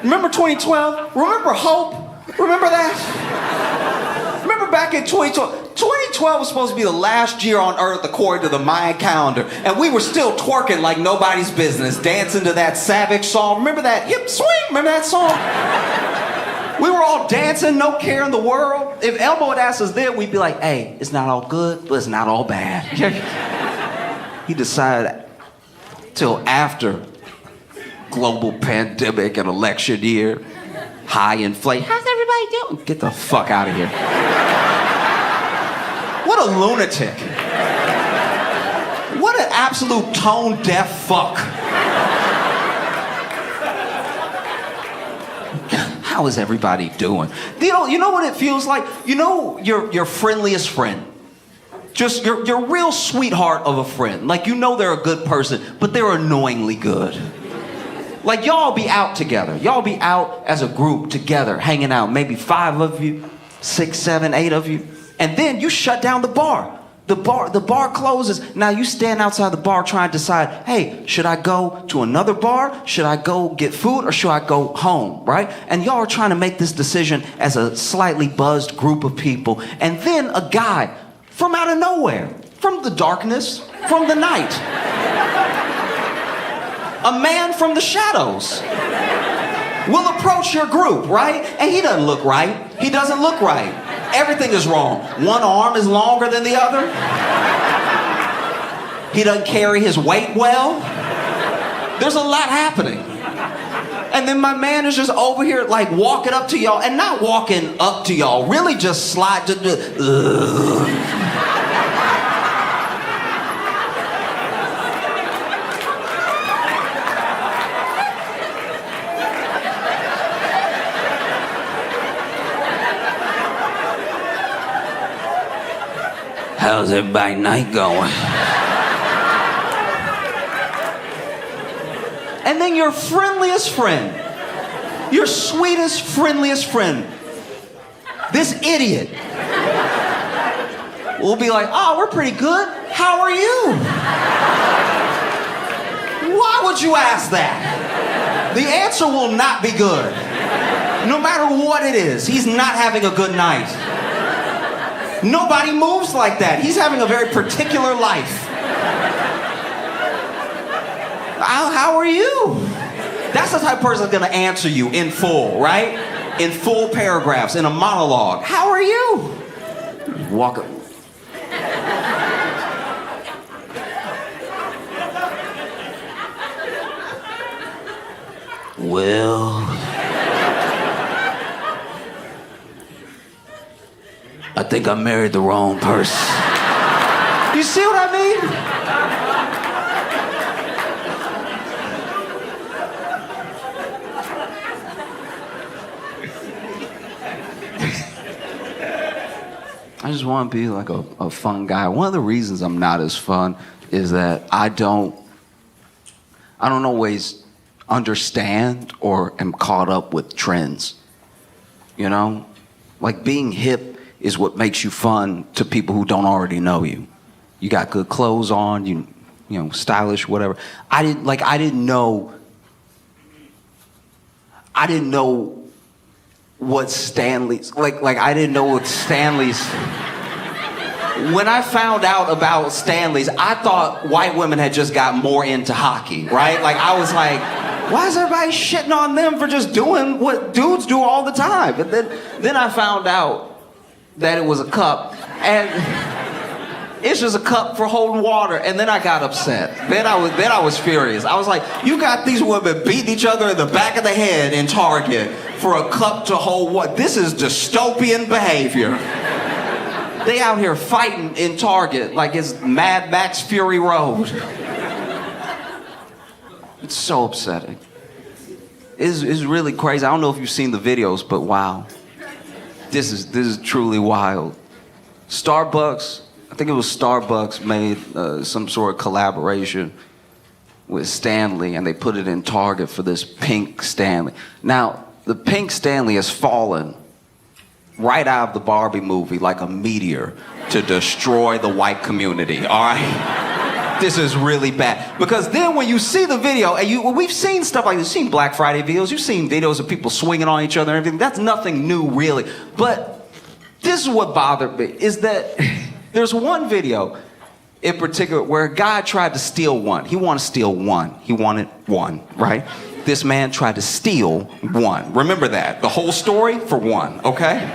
Remember 2012? Remember hope? Remember that? Remember back in 2012? 2012 was supposed to be the last year on Earth according to the Mayan calendar, and we were still twerking like nobody's business, dancing to that Savage song. Remember that hip swing? Remember that song? We were all dancing, no care in the world. If Elmo had asked us then, we'd be like, hey, it's not all good, but it's not all bad. He decided till after global pandemic and election year, high inflation. How's everybody doing? Get the fuck out of here. What a lunatic. What an absolute tone-deaf fuck. How is everybody doing? You know what it feels like? You know your friendliest friend. Just your real sweetheart of a friend. Like you know they're a good person, but they're annoyingly good. Like y'all be out together. Y'all be out as a group together, hanging out. Maybe 5 of you, 6, 7, 8 of you. And then you shut down the bar. The bar closes. Now you stand outside the bar trying to decide, hey, should I go to another bar? Should I go get food or should I go home, right? And y'all are trying to make this decision as a slightly buzzed group of people. And then a guy from out of nowhere, from the darkness, from the night. A man from the shadows will approach your group, right? And he doesn't look right. He doesn't look right. Everything is wrong. One arm is longer than the other. He doesn't carry his weight well. There's a lot happening. And then my man is just over here like walking up to y'all, and not walking up to y'all, really just slide to the, how's everybody night going? And then your friendliest friend, your sweetest, friendliest friend, this idiot, will be like, oh, we're pretty good. How are you? Why would you ask that? The answer will not be good. No matter what it is, he's not having a good night. Nobody moves like that. He's having a very particular life. How are you? That's the type of person that's gonna answer you in full, right? In full paragraphs, in a monologue. How are you? Walk up. Well, I think I married the wrong person. You see what I mean? I just want to be like a fun guy. One of the reasons I'm not as fun is that I don't always understand or am caught up with trends. You know? Like being hip is what makes you fun to people who don't already know you. You got good clothes on, you know, stylish, whatever. I didn't know what Stanley's, I didn't know what Stanley's, when I found out about Stanley's, I thought white women had just got more into hockey, right? Like, I was like, why is everybody shitting on them for just doing what dudes do all the time? And then I found out that it was a cup, and it's just a cup for holding water, and then I got upset. Then I was furious. I was like, you got these women beating each other in the back of the head in Target for a cup to hold what? This is dystopian behavior. They out here fighting in Target like it's Mad Max Fury Road. It's so upsetting. It's really crazy. I don't know if you've seen the videos, but wow. This is truly wild. Starbucks, I think it was Starbucks made some sort of collaboration with Stanley, and they put it in Target for this pink Stanley. Now, the pink Stanley has fallen right out of the Barbie movie like a meteor to destroy the white community, all right? This is really bad. Because then when you see the video, and we've seen stuff like this, you've seen Black Friday videos, you've seen videos of people swinging on each other and everything. That's nothing new, really. But this is what bothered me, is that there's one video in particular where a guy tried to steal one. He wanted to steal one. He wanted one, right? This man tried to steal one. Remember that. The whole story for one, okay?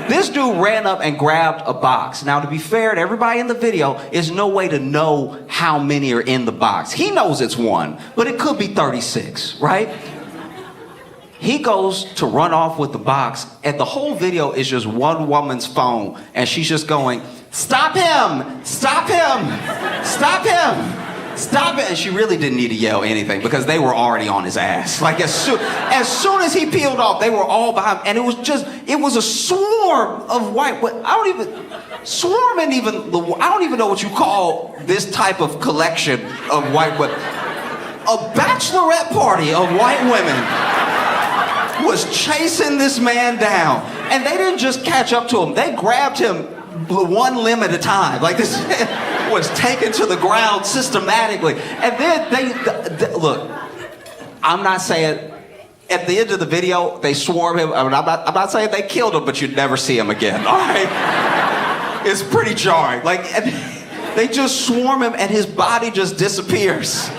This dude ran up and grabbed a box. Now, to be fair to everybody in the video, there's no way to know how many are in the box. He knows it's one, but it could be 36, right? He goes to run off with the box, and the whole video is just one woman's phone, and she's just going, "Stop him! Stop him! Stop him! Stop it!" And she really didn't need to yell anything because they were already on his ass. Like as soon as he peeled off, they were all behind him, and it was a swarm of white. I don't even know what you call this type of collection of white women. A bachelorette party of white women was chasing this man down, and they didn't just catch up to him. They grabbed him one limb at a time. Like this was taken to the ground systematically. And then they look, I'm not saying at the end of the video they swarm him. I'm not saying they killed him, but you'd never see him again, all right? It's pretty jarring. Like, and they just swarm him and his body just disappears.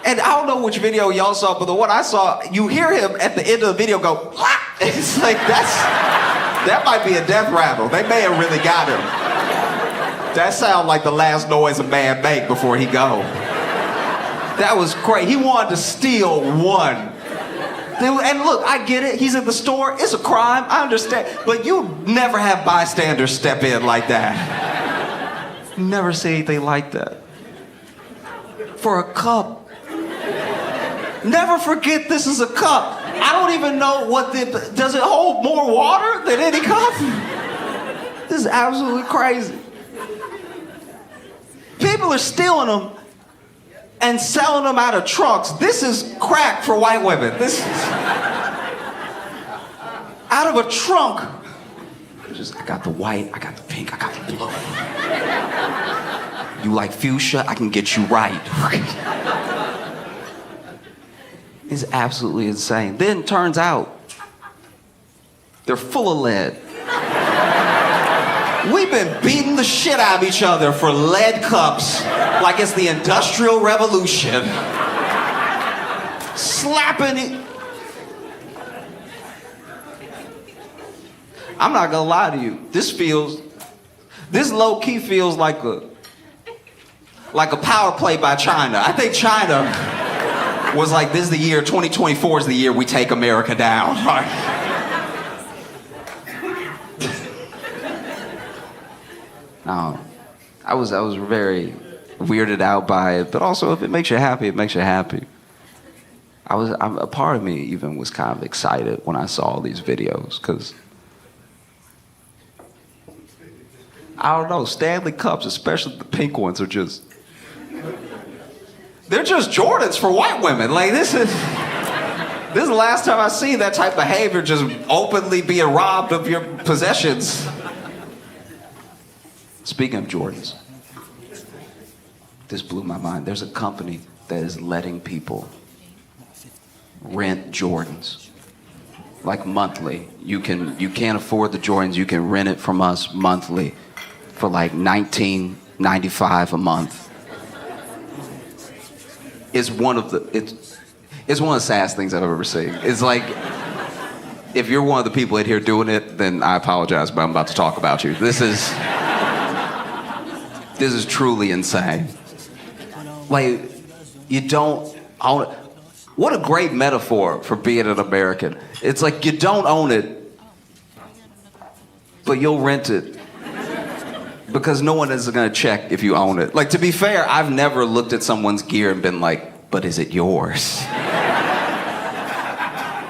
And I don't know which video y'all saw, but the one I saw, you hear him at the end of the video go, ah! It's like, that might be a death rattle. They may have really got him. That sounds like the last noise a man make before he go. That was crazy. He wanted to steal one. And look, I get it. He's in the store. It's a crime. I understand. But you never have bystanders step in like that. Never see anything like that. For a cup. Never forget this is a cup. I don't even know does it hold more water than any cup? This is absolutely crazy. People are stealing them and selling them out of trunks. This is crack for white women. This is out of a trunk. I got the white, I got the pink, I got the blue. You like fuchsia? I can get you right. It's absolutely insane. Then turns out they're full of lead. We've been beating the shit out of each other for lead cups like it's the Industrial Revolution. Slapping it. I'm not gonna lie to you. This low-key feels like a power play by China. I think China was like, this is the year, 2024 is the year we take America down. No, I was very weirded out by it, but also if it makes you happy, it makes you happy. A part of me even was kind of excited when I saw all these videos, because I don't know, Stanley Cups, especially the pink ones, they're just Jordans for white women. Like, this is the last time I see that type of behavior, just openly being robbed of your possessions. Speaking of Jordans, this blew my mind. There's a company that is letting people rent Jordans, like monthly. You can't afford the Jordans, you can rent it from us monthly for like $19.95 a month. It's one of the saddest things I've ever seen. It's like, if you're one of the people in here doing it, then I apologize, but I'm about to talk about you. This is truly insane. Like, you don't own it. What a great metaphor for being an American. It's like you don't own it, but you'll rent it because no one is gonna check if you own it. Like, to be fair, I've never looked at someone's gear and been like, but is it yours?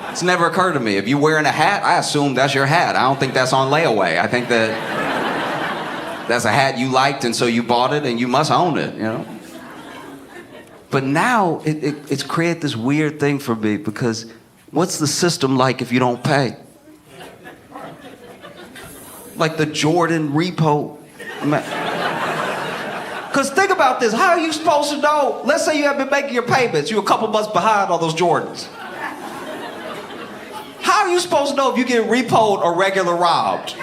It's never occurred to me. If you're wearing a hat, I assume that's your hat. I don't think that's on layaway. I think that's a hat you liked and so you bought it and you must own it, you know? But now it's created this weird thing for me, because what's the system like if you don't pay? Like the Jordan repo. Because think about this, how are you supposed to know? Let's say you have been making your payments, you're a couple months behind on those Jordans. How are you supposed to know if you get repoed or regular robbed?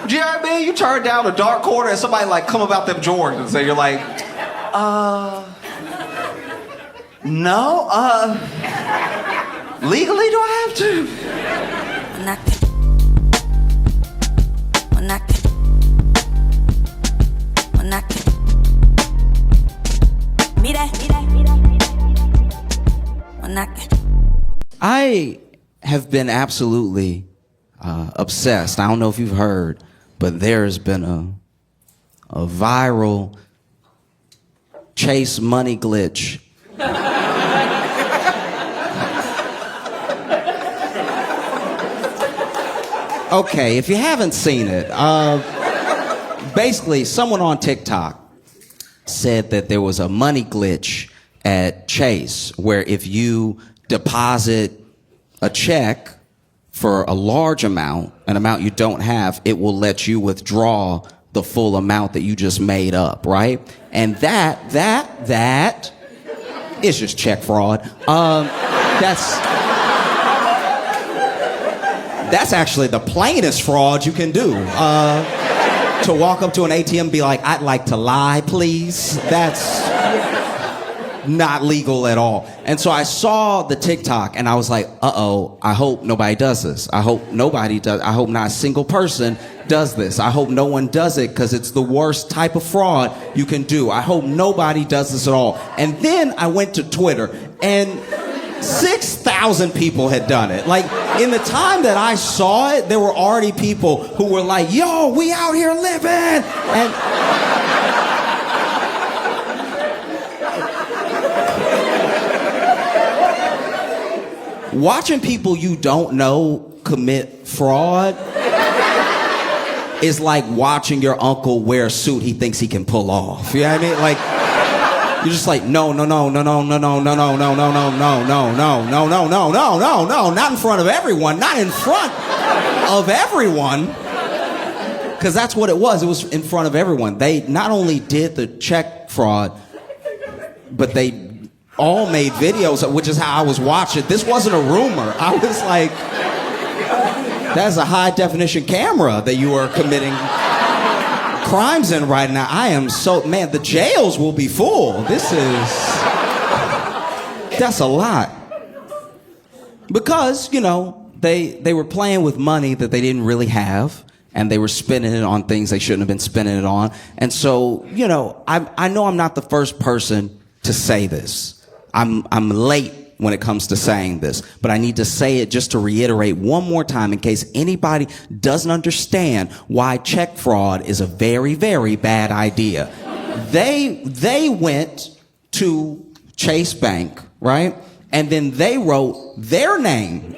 Do you know what I mean? You turn down a dark corner and somebody like come about them Jordans and you're like, no, legally do I have to? I have been absolutely obsessed. I don't know if you've heard, but there's been a viral Chase money glitch. Okay, if you haven't seen it, basically someone on TikTok said that there was a money glitch at Chase where if you deposit a check for a large amount, an amount you don't have, it will let you withdraw the full amount that you just made up, right? And that is just check fraud. That's actually the plainest fraud you can do. To walk up to an ATM and be like, I'd like to lie, please. That's not legal at all. And so I saw the TikTok and I was like, uh-oh, I hope nobody does this. I hope nobody does. I hope not a single person does this. I hope no one does it because it's the worst type of fraud you can do. I hope nobody does this at all. And then I went to Twitter and 6,000 people had done it. Like, in the time that I saw it, there were already people who were like, yo, we out here living. And watching people you don't know commit fraud is like watching your uncle wear a suit he thinks he can pull off. You know what I mean? Like, you're just like, no, not in front of everyone, not in front of everyone. Because that's what it was. It was in front of everyone. They not only did the check fraud, but they all made videos, which is how I was watching. This wasn't a rumor. I was like, that's a high definition camera that you are committing crimes in right now. I am so, man, the jails will be full. That's a lot. Because, you know, they were playing with money that they didn't really have, and they were spending it on things they shouldn't have been spending it on. And so, you know, I know I'm not the first person to say this. I'm late when it comes to saying this, but I need to say it just to reiterate one more time in case anybody doesn't understand why check fraud is a very, very bad idea. They went to Chase Bank, right? And then they wrote their name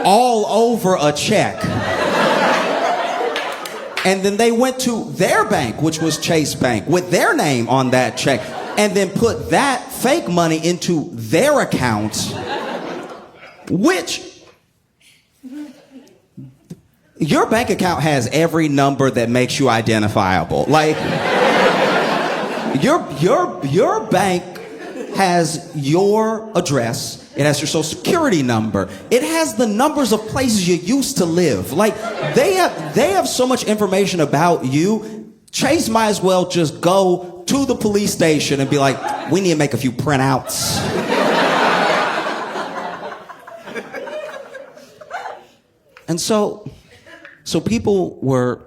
all over a check. And then they went to their bank, which was Chase Bank, with their name on that check, and then put that fake money into their account, which your bank account has every number that makes you identifiable. Like, your bank has your address. It has your social security number. It has the numbers of places you used to live. Like, they have so much information about you. Chase might as well just go to the police station and be like, we need to make a few printouts. And so people were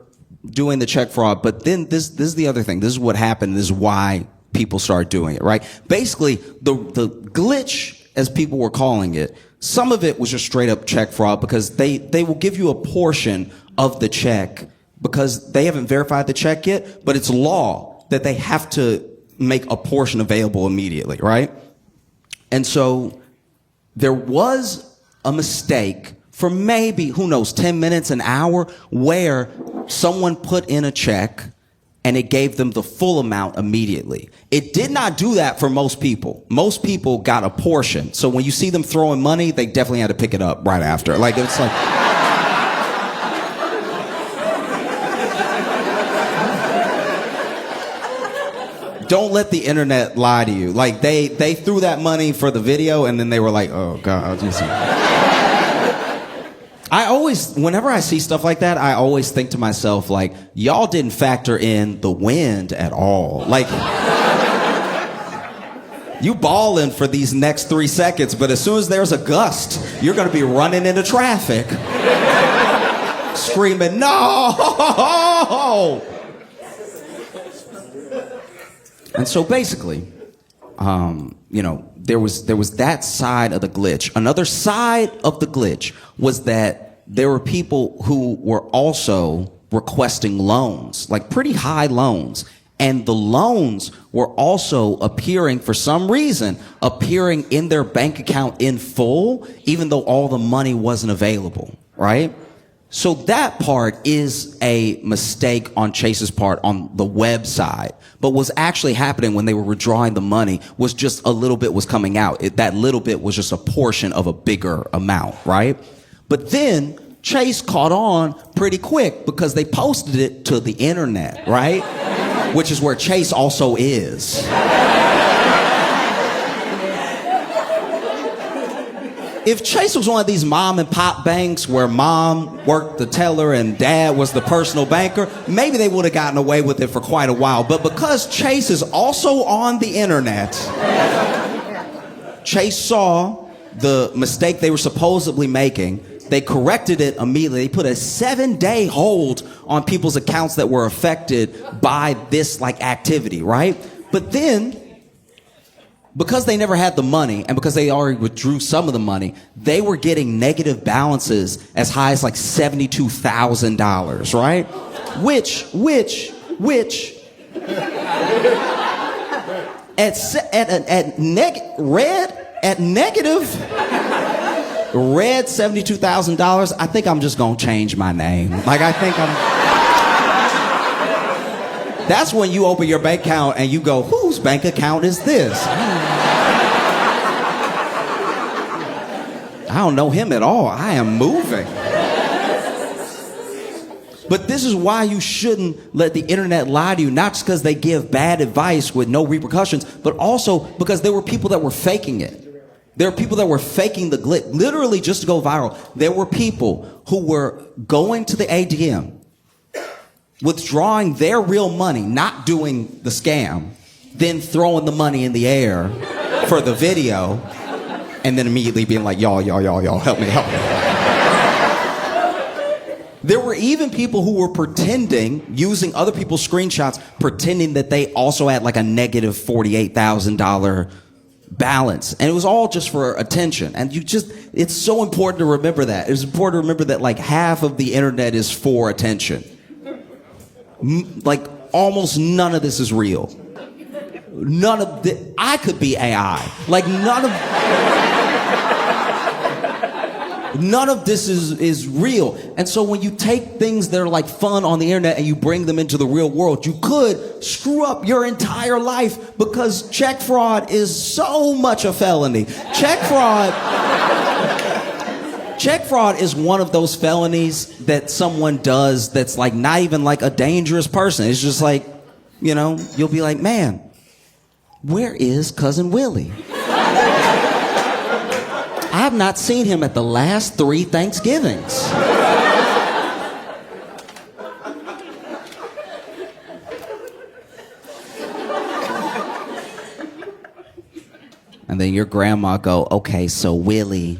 doing the check fraud, but then this is the other thing. This is what happened. This is why people started doing it, right? Basically, the glitch, as people were calling it, some of it was just straight up check fraud because they will give you a portion of the check because they haven't verified the check yet, but it's law that they have to make a portion available immediately, right? And so there was a mistake for maybe, who knows, 10 minutes, an hour, where someone put in a check and it gave them the full amount immediately. It did not do that for most people. Most people got a portion. So when you see them throwing money, they definitely had to pick it up right after. Like, it's like... Don't let the internet lie to you. Like, they threw that money for the video and then they were like, oh God, you see. Whenever I see stuff like that, I always think to myself, like, y'all didn't factor in the wind at all. Like, you balling for these next 3 seconds, but as soon as there's a gust, you're going to be running into traffic, screaming, no! And so basically, you know, there was that side of the glitch. Another side of the glitch was that there were people who were also requesting loans, like pretty high loans. And the loans were also appearing, for some reason, appearing in their bank account in full, even though all the money wasn't available, right? So that part is a mistake on Chase's part on the website. But what's actually happening when they were withdrawing the money was just a little bit was coming out. That little bit was just a portion of a bigger amount, right? But then Chase caught on pretty quick because they posted it to the internet, right? Which is where Chase also is. if Chase was one of these mom and pop banks where mom worked the teller and dad was the personal banker, maybe they would have gotten away with it for quite a while. But because Chase is also on the internet, Chase saw the mistake they were supposedly making. They corrected it immediately. They put a 7-day hold on people's accounts that were affected by this like activity, right? But then, because they never had the money and because they already withdrew some of the money, they were getting negative balances as high as like $72,000, right? Which red $72,000, I think I'm just gonna change my name. Like, I think that's when you open your bank account and you go, whose bank account is this? I don't know him at all. I am moving. But this is why you shouldn't let the internet lie to you, not just because they give bad advice with no repercussions, but also because there were people that were faking it. There are people that were faking the glitch, literally just to go viral. There were people who were going to the ATM, withdrawing their real money, not doing the scam, then throwing the money in the air for the video, and then immediately being like, y'all, help me. There were even people who were pretending, using other people's screenshots, pretending that they also had like a negative $48,000 balance, and it was all just for attention. And it's so important to remember that. It's important to remember that like half of the internet is for attention. Like almost none of this is real. I could be AI. Like none of this is real. And so when you take things that are like fun on the internet and you bring them into the real world, you could screw up your entire life, because check fraud is so much a felony. Check fraud is one of those felonies that someone does that's like not even like a dangerous person. It's just like, you'll be like, man, where is Cousin Willie? I have not seen him at the last 3 Thanksgivings. And then your grandma go, okay, so Willie,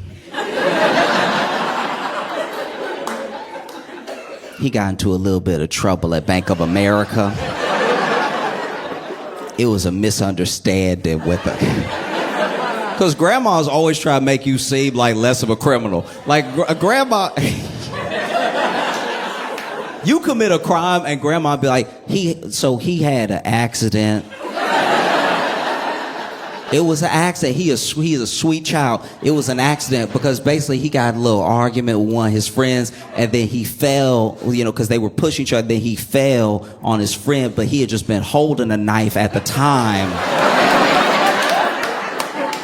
he got into a little bit of trouble at Bank of America. It was a misunderstanding with a... Because grandmas always try to make you seem like less of a criminal. Like a grandma, you commit a crime and grandma be like, he had an accident. It was an accident. He is a sweet child. It was an accident because basically he got a little argument with one of his friends, and then he fell, because they were pushing each other. Then he fell on his friend, but he had just been holding a knife at the time.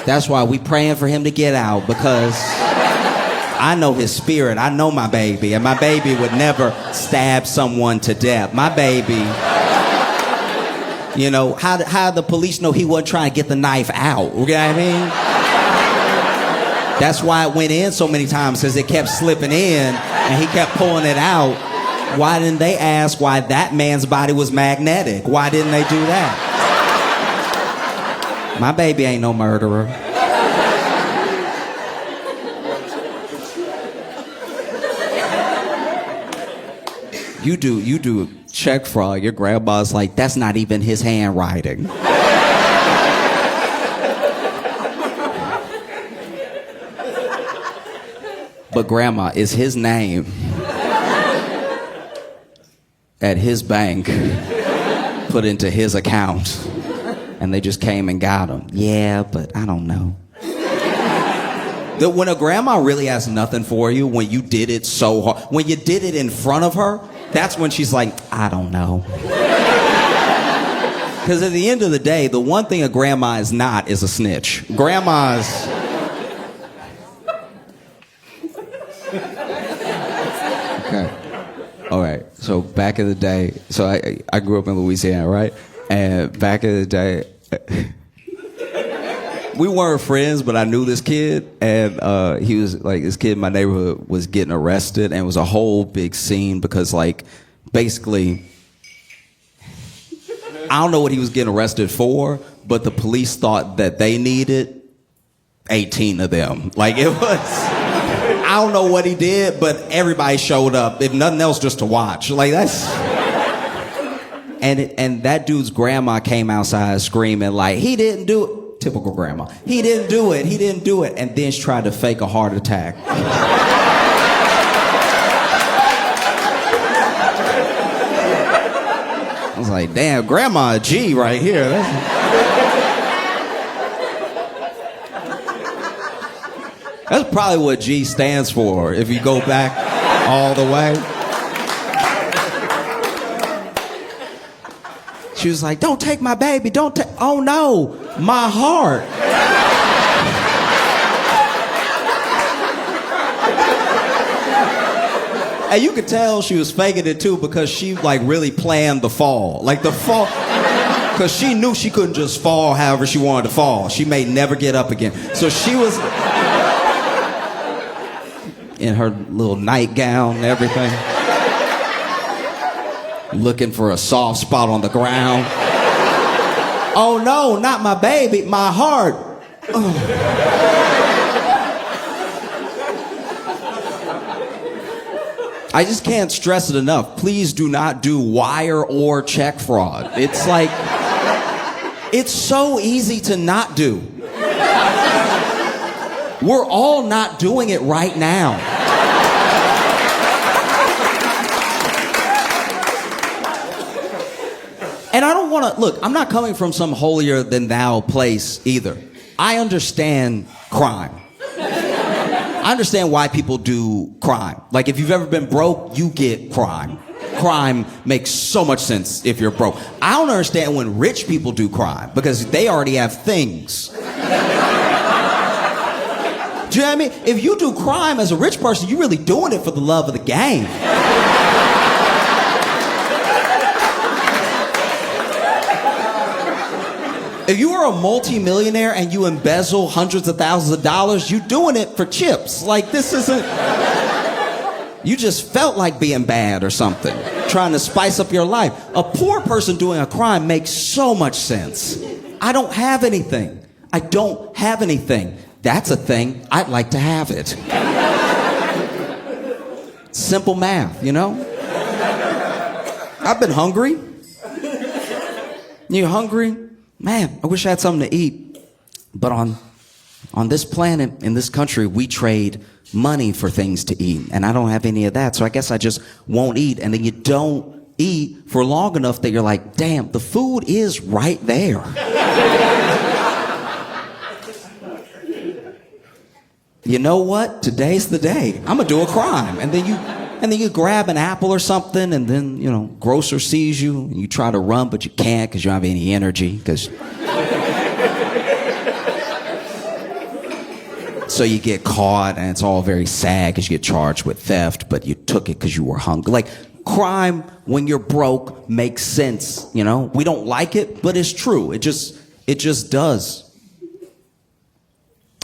That's why we praying for him to get out, because I know his spirit. I know my baby, and my baby would never stab someone to death. My baby, how the police know he wasn't trying to get the knife out? You know what I mean? That's why it went in so many times, because it kept slipping in, and he kept pulling it out. Why didn't they ask why that man's body was magnetic? Why didn't they do that? My baby ain't no murderer. You do check fraud. Your grandma's like, that's not even his handwriting. But grandma, is his name at his bank put into his account? And they just came and got him. Yeah, but I don't know. When a grandma really has nothing for you, when you did it so hard, when you did it in front of her, that's when she's like, I don't know. Because at the end of the day, the one thing a grandma is not is a snitch. Grandmas... Okay. All right. So back in the day, I grew up in Louisiana, right? And back in the day... we weren't friends, but I knew this kid, and he was like, this kid in my neighborhood was getting arrested, and it was a whole big scene because, like, basically, I don't know what he was getting arrested for, but the police thought that they needed 18 of them. Like, it was, I don't know what he did, but everybody showed up, if nothing else, just to watch. Like, that's... And that dude's grandma came outside screaming like, he didn't do it. Typical grandma. He didn't do it. He didn't do it. And then she tried to fake a heart attack. I was like, damn, grandma a G right here. That's probably what G stands for if you go back all the way. She was like, don't take my baby, don't take, oh no, my heart. And you could tell she was faking it too because she like really planned the fall. Like the fall, because she knew she couldn't just fall however she wanted to fall. She may never get up again. So she was in her little nightgown and everything, looking for a soft spot on the ground. Oh no, not my baby, my heart. I just can't stress it enough. Please do not do wire or check fraud. It's like, it's so easy to not do. We're all not doing it right now. And I don't want to, look, I'm not coming from some holier than thou place either. I understand crime. I understand why people do crime. Like, if you've ever been broke, you get crime. Crime makes so much sense if you're broke. I don't understand when rich people do crime because they already have things. Do you know what I mean? If you do crime as a rich person, you're really doing it for the love of the game. If you are a multi-millionaire and you embezzle hundreds of thousands of dollars, you're doing it for chips. Like, this isn't... You just felt like being bad or something, trying to spice up your life. A poor person doing a crime makes so much sense. I don't have anything. I don't have anything. That's a thing. I'd like to have it. Simple math, you know? I've been hungry. You hungry? Man, I wish I had something to eat. But on this planet, in this country, we trade money for things to eat. And I don't have any of that, so I guess I just won't eat. And then you don't eat for long enough that you're like, damn, the food is right there. You know what? Today's the day. I'm gonna do a crime. And then you grab an apple or something, and then, you know, grocer sees you, and you try to run, but you can't because you don't have any energy. So you get caught, and it's all very sad because you get charged with theft, but you took it because you were hungry. Like, crime when you're broke makes sense, you know? We don't like it, but it's true. It just does.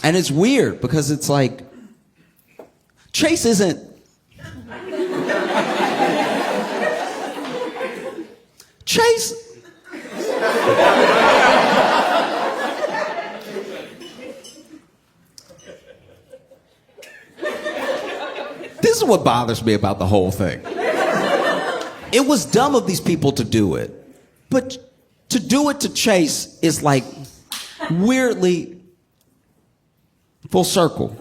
And it's weird because it's like, Chase isn't... Chase... This is what bothers me about the whole thing. It was dumb of these people to do it. But to do it to Chase is like weirdly full circle.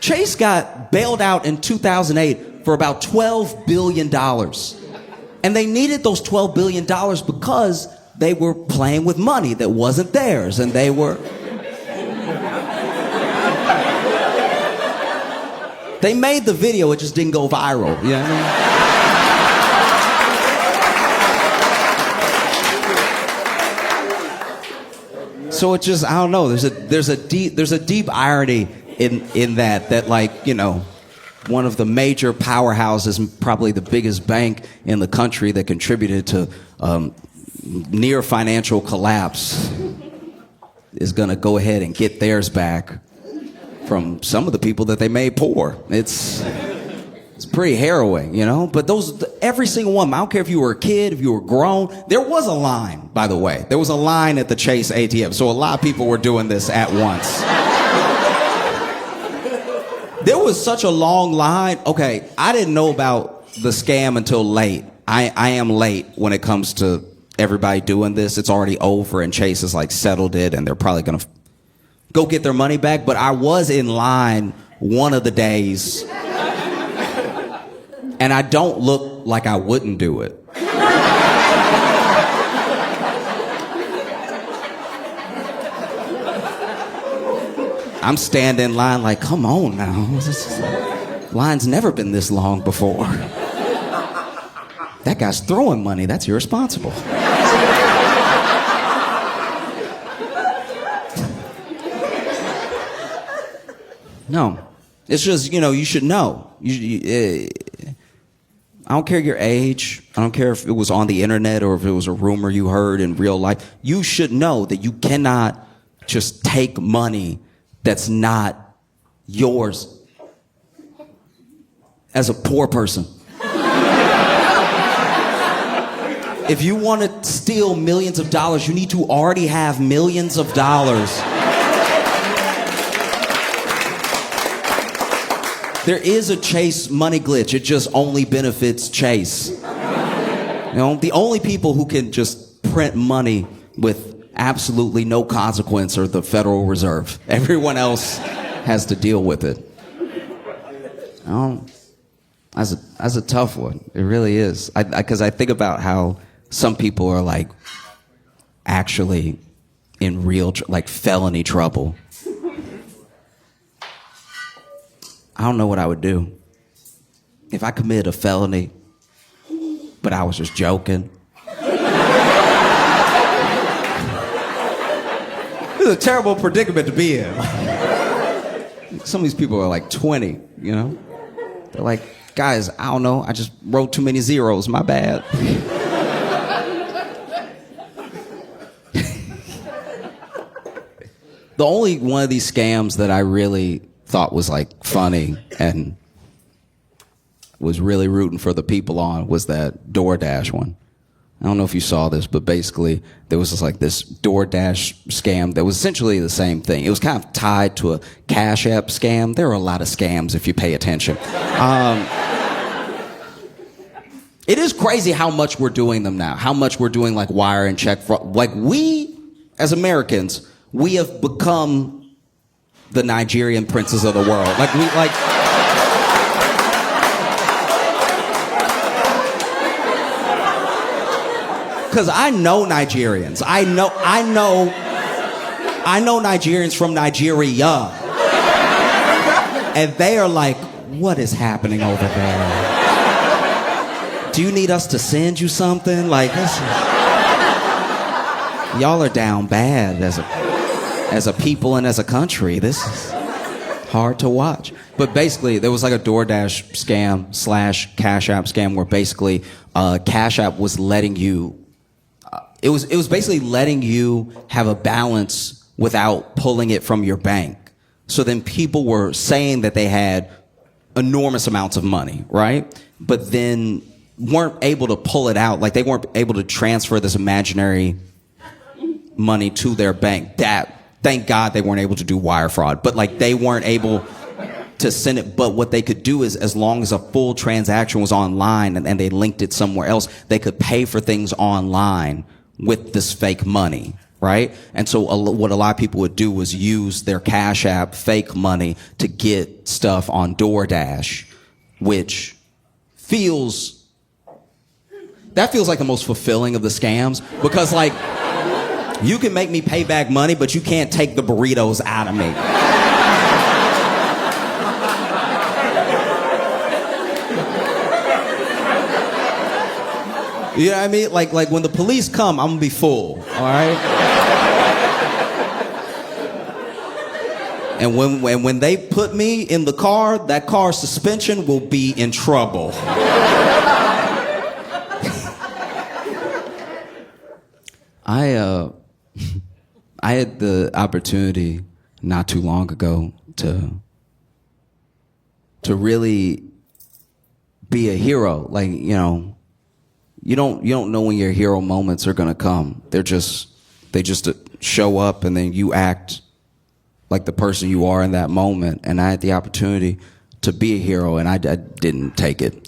Chase got bailed out in 2008 for about $12 billion. And they needed those $12 billion because they were playing with money that wasn't theirs, and they were... They made the video, it just didn't go viral, you know what I mean? So it just, I don't know, there's a deep irony in that, like, you know, one of the major powerhouses, probably the biggest bank in the country that contributed to near financial collapse, is going to go ahead and get theirs back from some of the people that they made poor. It's pretty harrowing, you know? But every single one, I don't care if you were a kid, if you were grown, there was a line, by the way. There was a line at the Chase ATM, so a lot of people were doing this at once. There was such a long line. Okay, I didn't know about the scam until late. I am late when it comes to everybody doing this. It's already over and Chase has like settled it and they're probably gonna go get their money back. But I was in line one of the days and I don't look like I wouldn't do it. I'm standing in line like, come on now. Line's never been this long before. That guy's throwing money. That's irresponsible. No. It's just, you should know. I don't care your age. I don't care if it was on the internet or if it was a rumor you heard in real life. You should know that you cannot just take money that's not yours as a poor person. If you want to steal millions of dollars, you need to already have millions of dollars. There is a Chase money glitch. It just only benefits Chase. The only people who can just print money with absolutely no consequence are the Federal Reserve. Everyone else has to deal with it. That's a tough one. It really is. Because I think about how some people are like actually in real felony trouble. I don't know what I would do if I committed a felony, but I was just joking. This is a terrible predicament to be in. Some of these people are like 20, They're like, guys, I don't know, I just wrote too many zeros, my bad. The only one of these scams that I really thought was like funny and was really rooting for the people on was that DoorDash one. I don't know if you saw this, but basically there was this DoorDash scam that was essentially the same thing. It was kind of tied to a Cash App scam. There are a lot of scams if you pay attention. It is crazy how much we're doing them now, how much we're doing like wire and check fraud. Like we, as Americans, we have become the Nigerian princes of the world. Because I know Nigerians. I know Nigerians from Nigeria. And they are like, what is happening over there? Do you need us to send you something? Y'all are down bad as a people and as a country. This is hard to watch. But basically, there was like a DoorDash scam / Cash App scam where basically Cash App was letting you, it was basically letting you have a balance without pulling it from your bank. So then people were saying that they had enormous amounts of money, right? But then weren't able to pull it out. Like they weren't able to transfer this imaginary money to their bank. Thank God they weren't able to do wire fraud, but they weren't able to send it. But what they could do is, as long as a full transaction was online and they linked it somewhere else, they could pay for things online with this fake money, right? And so what a lot of people would do was use their Cash App fake money to get stuff on DoorDash, which feels like the most fulfilling of the scams, because you can make me pay back money, but you can't take the burritos out of me. You know what I mean? Like when the police come, I'm gonna be full, all right? And when they put me in the car, that car's suspension will be in trouble. I had the opportunity not too long ago to really be a hero. Like, you know, you don't know when your hero moments are gonna come. They just show up, and then you act like the person you are in that moment. And I had the opportunity to be a hero, and I didn't take it.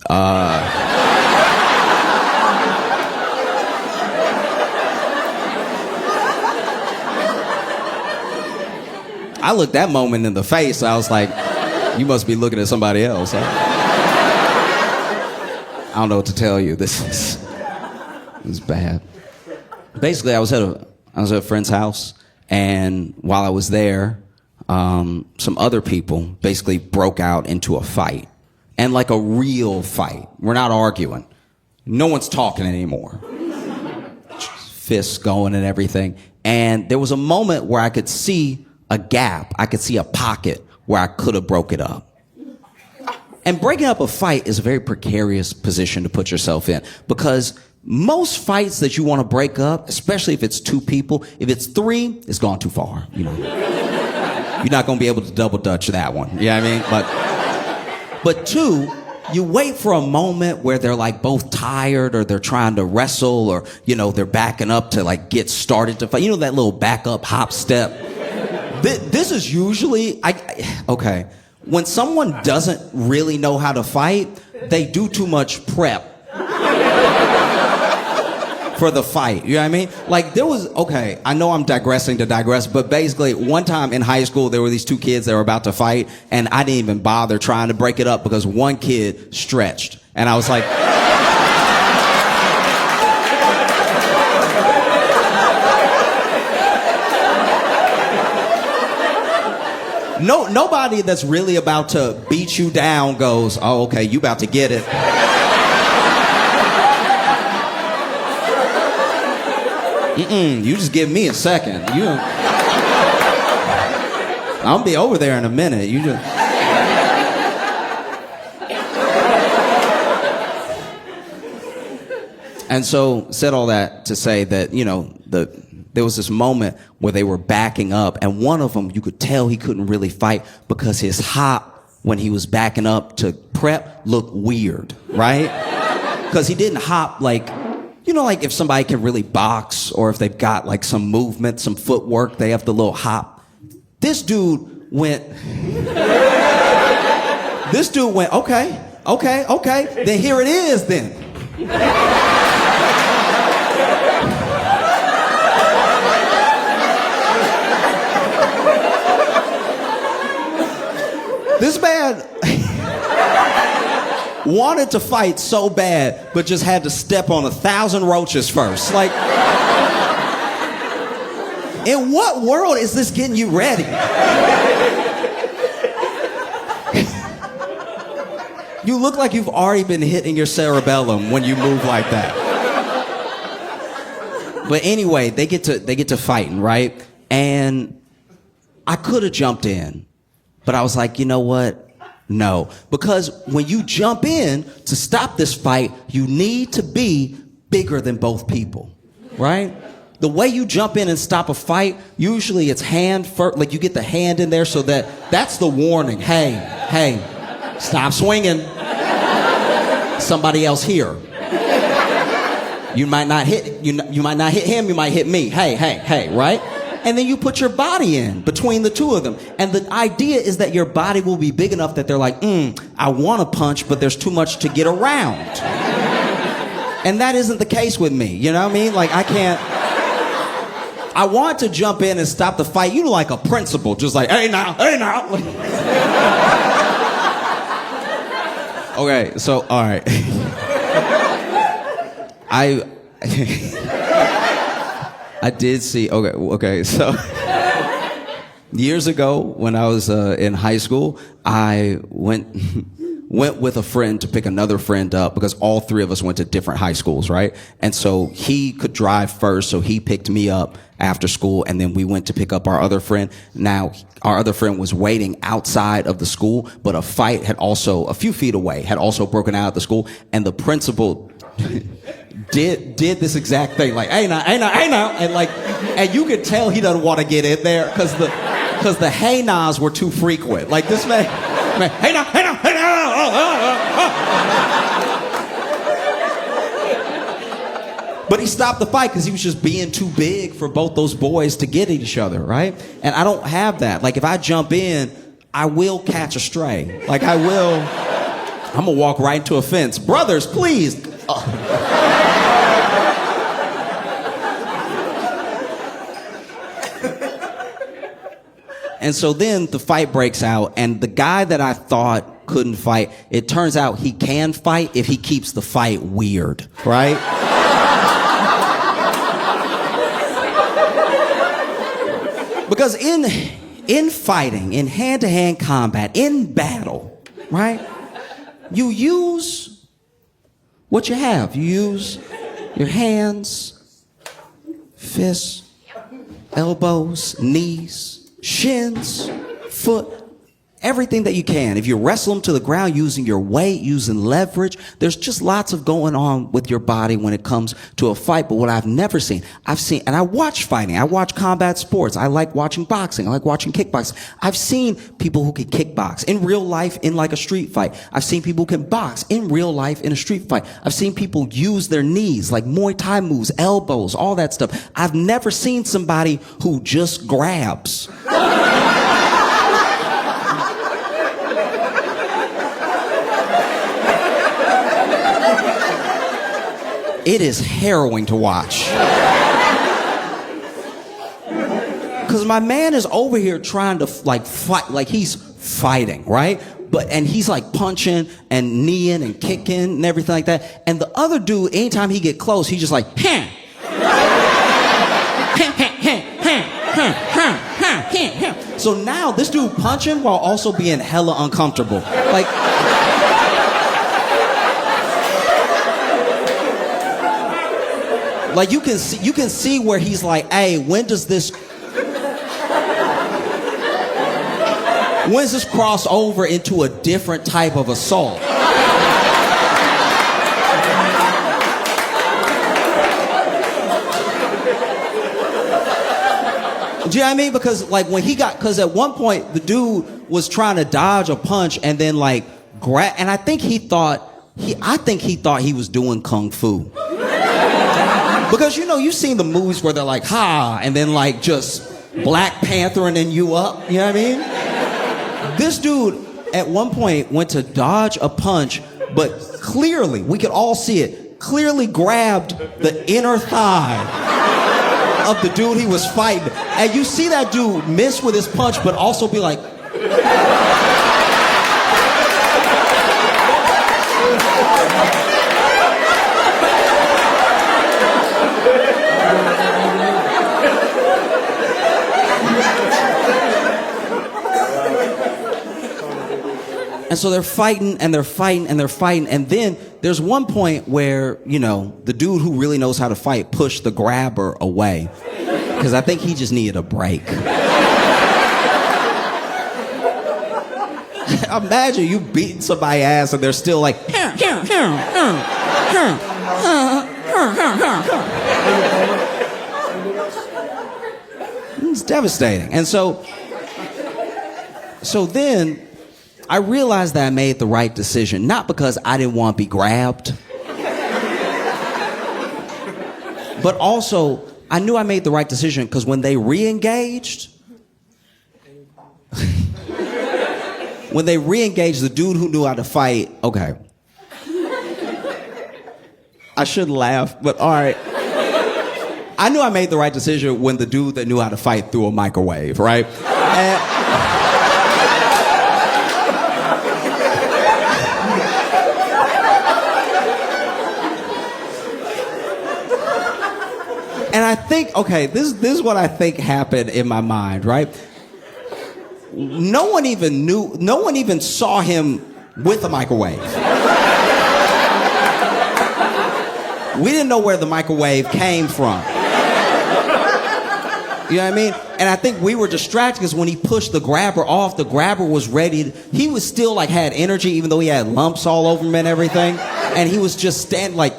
I looked that moment in the face. I was like, you must be looking at somebody else. Huh? I don't know what to tell you. This is bad. Basically, I was at a friend's house, and while I was there, some other people basically broke out into a fight. And like a real fight. We're not arguing. No one's talking anymore. Fists going and everything. And there was a moment where I could see a gap. I could see a pocket where I could have broke it up. And breaking up a fight is a very precarious position to put yourself in, because most fights that you want to break up, especially if it's two people, if it's three, it's gone too far. You know, you're not going to be able to double dutch that one. You know what I mean? But two, you wait for a moment where they're like both tired, or they're trying to wrestle, or, you know, they're backing up to like get started to fight. You know, that little back up hop step. This is usually, okay, when someone doesn't really know how to fight, they do too much prep for the fight. You know what I mean? Like there was, okay, I know I'm digressing to digress, but basically one time in high school, there were these two kids that were about to fight, and I didn't even bother trying to break it up because one kid stretched. And I was like, nobody that's really about to beat you down goes, oh, okay, you about to get it. You just give me a second. I'll be over there in a minute. You just. And so, said all that to say that, you know, there was this moment where they were backing up, and one of them, you could tell he couldn't really fight because his hop, when he was backing up to prep, looked weird, right? Because he didn't hop like, you know, like if somebody can really box, or if they've got like some movement, some footwork, they have the little hop. This dude went, okay, then here it is then. This man wanted to fight so bad, but just had to step on 1,000 roaches first. Like, in what world is this getting you ready? You look like you've already been hitting your cerebellum when you move like that. But anyway, they get to fighting, right? And I could have jumped in. But I was like, you know what? No. Because when you jump in to stop this fight, you need to be bigger than both people, right? The way you jump in and stop a fight, usually it's hand first, like you get the hand in there so that's the warning. Hey, stop swinging. Somebody else here. You might not hit him, you might hit me. Hey, right? And then you put your body in between the two of them. And the idea is that your body will be big enough that they're like, I want to punch, but there's too much to get around. And that isn't the case with me. You know what I mean? Like, I can't. I want to jump in and stop the fight, you know, like a principal, just like, hey now. Okay, so, all right. I did see, okay, so years ago when I was in high school, I went went with a friend to pick another friend up because all three of us went to different high schools, right? And so he could drive first, so he picked me up after school, and then we went to pick up our other friend. Now, our other friend was waiting outside of the school, but a fight had also, a few feet away, had also broken out at the school, and the principal did this exact thing, like, hey now, and you could tell he doesn't want to get in there because the hey nahs were too frequent. Like this man hey now, But he stopped the fight because he was just being too big for both those boys to get at each other, right? And I don't have that. Like if I jump in, I will catch a stray. Like I'm gonna walk right into a fence. Brothers, please. And so then the fight breaks out, and the guy that I thought couldn't fight, it turns out he can fight if he keeps the fight weird, right? Because in fighting, in hand-to-hand combat, in battle, right? You use what you have. You use your hands, fists, elbows, knees, shins, foot, everything that you can. If you wrestle them to the ground using your weight, using leverage, there's just lots of going on with your body when it comes to a fight. But what I've never seen, and I watch fighting, I watch combat sports, I like watching boxing, I like watching kickboxing. I've seen people who can kickbox in real life in like a street fight. I've seen people who can box in real life in a street fight. I've seen people use their knees, like Muay Thai moves, elbows, all that stuff. I've never seen somebody who just grabs. It is harrowing to watch. Because my man is over here trying to like fight, like he's fighting, right? And he's like punching and kneeing and kicking and everything like that. And the other dude, anytime he get close, he's just like, So now this dude punching while also being hella uncomfortable. Like you can see where he's like, hey, when's this cross over into a different type of assault? Do you know what I mean? Because like because at one point the dude was trying to dodge a punch and then like grab, and I think he thought he was doing kung fu. Because, you've seen the movies where they're like, ha, and then like just Black Panthering you up. You know what I mean? This dude at one point went to dodge a punch, but clearly, we could all see it, clearly grabbed the inner thigh of the dude he was fighting. And you see that dude miss with his punch, but also be like... And so they're fighting and they're fighting and they're fighting. And then there's one point where, the dude who really knows how to fight pushed the grabber away. Because I think he just needed a break. Imagine you beating somebody's ass and they're still like, It's devastating. And so then I realized that I made the right decision, not because I didn't want to be grabbed, but also I knew I made the right decision because when they re-engaged, the dude who knew how to fight, okay. I shouldn't laugh, but all right. I knew I made the right decision when the dude that knew how to fight threw a microwave, right? And I think, okay, this is what I think happened in my mind, right? No one even saw him with a microwave. We didn't know where the microwave came from. You know what I mean? And I think we were distracted because when he pushed the grabber off, the grabber was ready. He was still like had energy, even though he had lumps all over him and everything. And he was just standing like.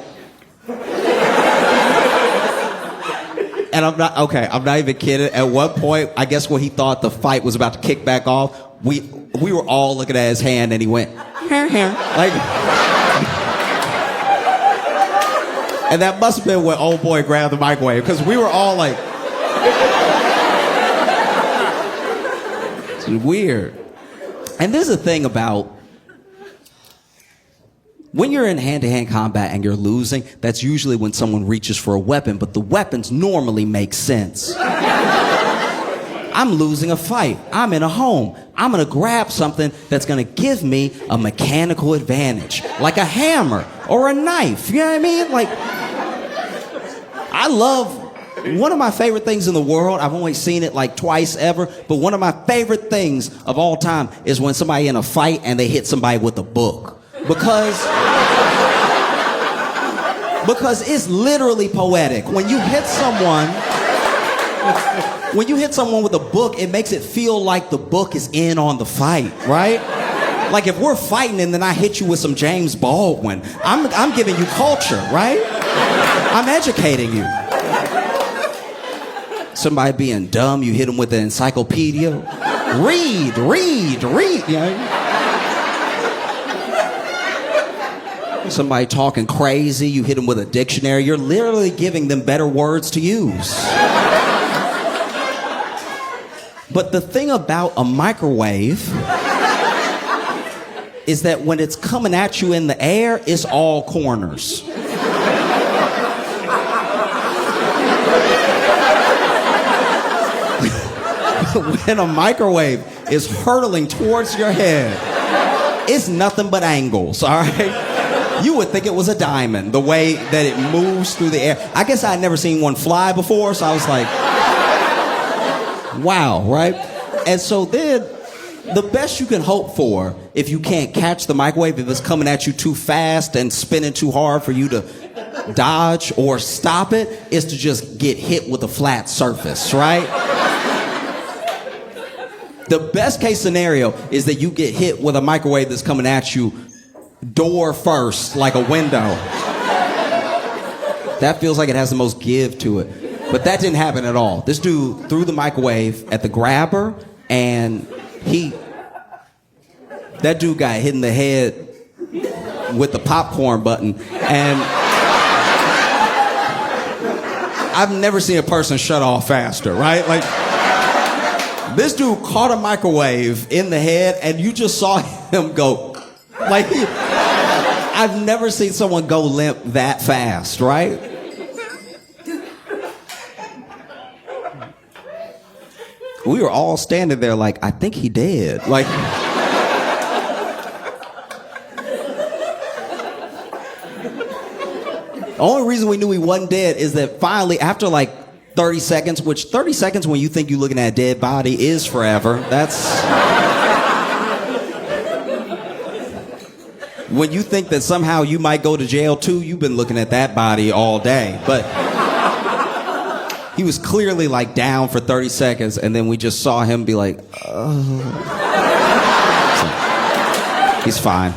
And I'm not even kidding. At one point, I guess when he thought the fight was about to kick back off, we were all looking at his hand, and he went, here. Like. And that must have been when old boy grabbed the microwave, because we were all like. It's weird. And there's a thing about when you're in hand-to-hand combat and you're losing, that's usually when someone reaches for a weapon, but the weapons normally make sense. I'm losing a fight. I'm in a home. I'm gonna grab something that's gonna give me a mechanical advantage, like a hammer or a knife. You know what I mean? Like, I love. One of my favorite things in the world, I've only seen it like twice ever, but one of my favorite things of all time is when somebody in a fight and they hit somebody with a book. Because it's literally poetic. When you hit someone with a book, it makes it feel like the book is in on the fight, right? Like if we're fighting and then I hit you with some James Baldwin, I'm giving you culture, right? I'm educating you. Somebody being dumb, you hit them with an encyclopedia. Read. You know? Somebody talking crazy, you hit them with a dictionary. You're literally giving them better words to use. But the thing about a microwave is that when it's coming at you in the air, it's all corners. When a microwave is hurtling towards your head, it's nothing but angles, all right? You would think it was a diamond, the way that it moves through the air. I guess I'd never seen one fly before, so I was like, wow, right? And so then, the best you can hope for, if you can't catch the microwave, if it's coming at you too fast and spinning too hard for you to dodge or stop it, is to just get hit with a flat surface, right? The best case scenario is that you get hit with a microwave that's coming at you door first, like a window. That feels like it has the most give to it. But that didn't happen at all. This dude threw the microwave at the grabber, and that dude got hit in the head with the popcorn button. And I've never seen a person shut off faster, right? Like, this dude caught a microwave in the head, and you just saw him go. Like, I've never seen someone go limp that fast, right? We were all standing there like, I think he dead. Like, the only reason we knew he wasn't dead is that finally, after like 30 seconds, which 30 seconds when you think you're looking at a dead body is forever. That's... When you think that somehow you might go to jail too, you've been looking at that body all day. But he was clearly like down for 30 seconds, and then we just saw him be like, oh. So, he's fine.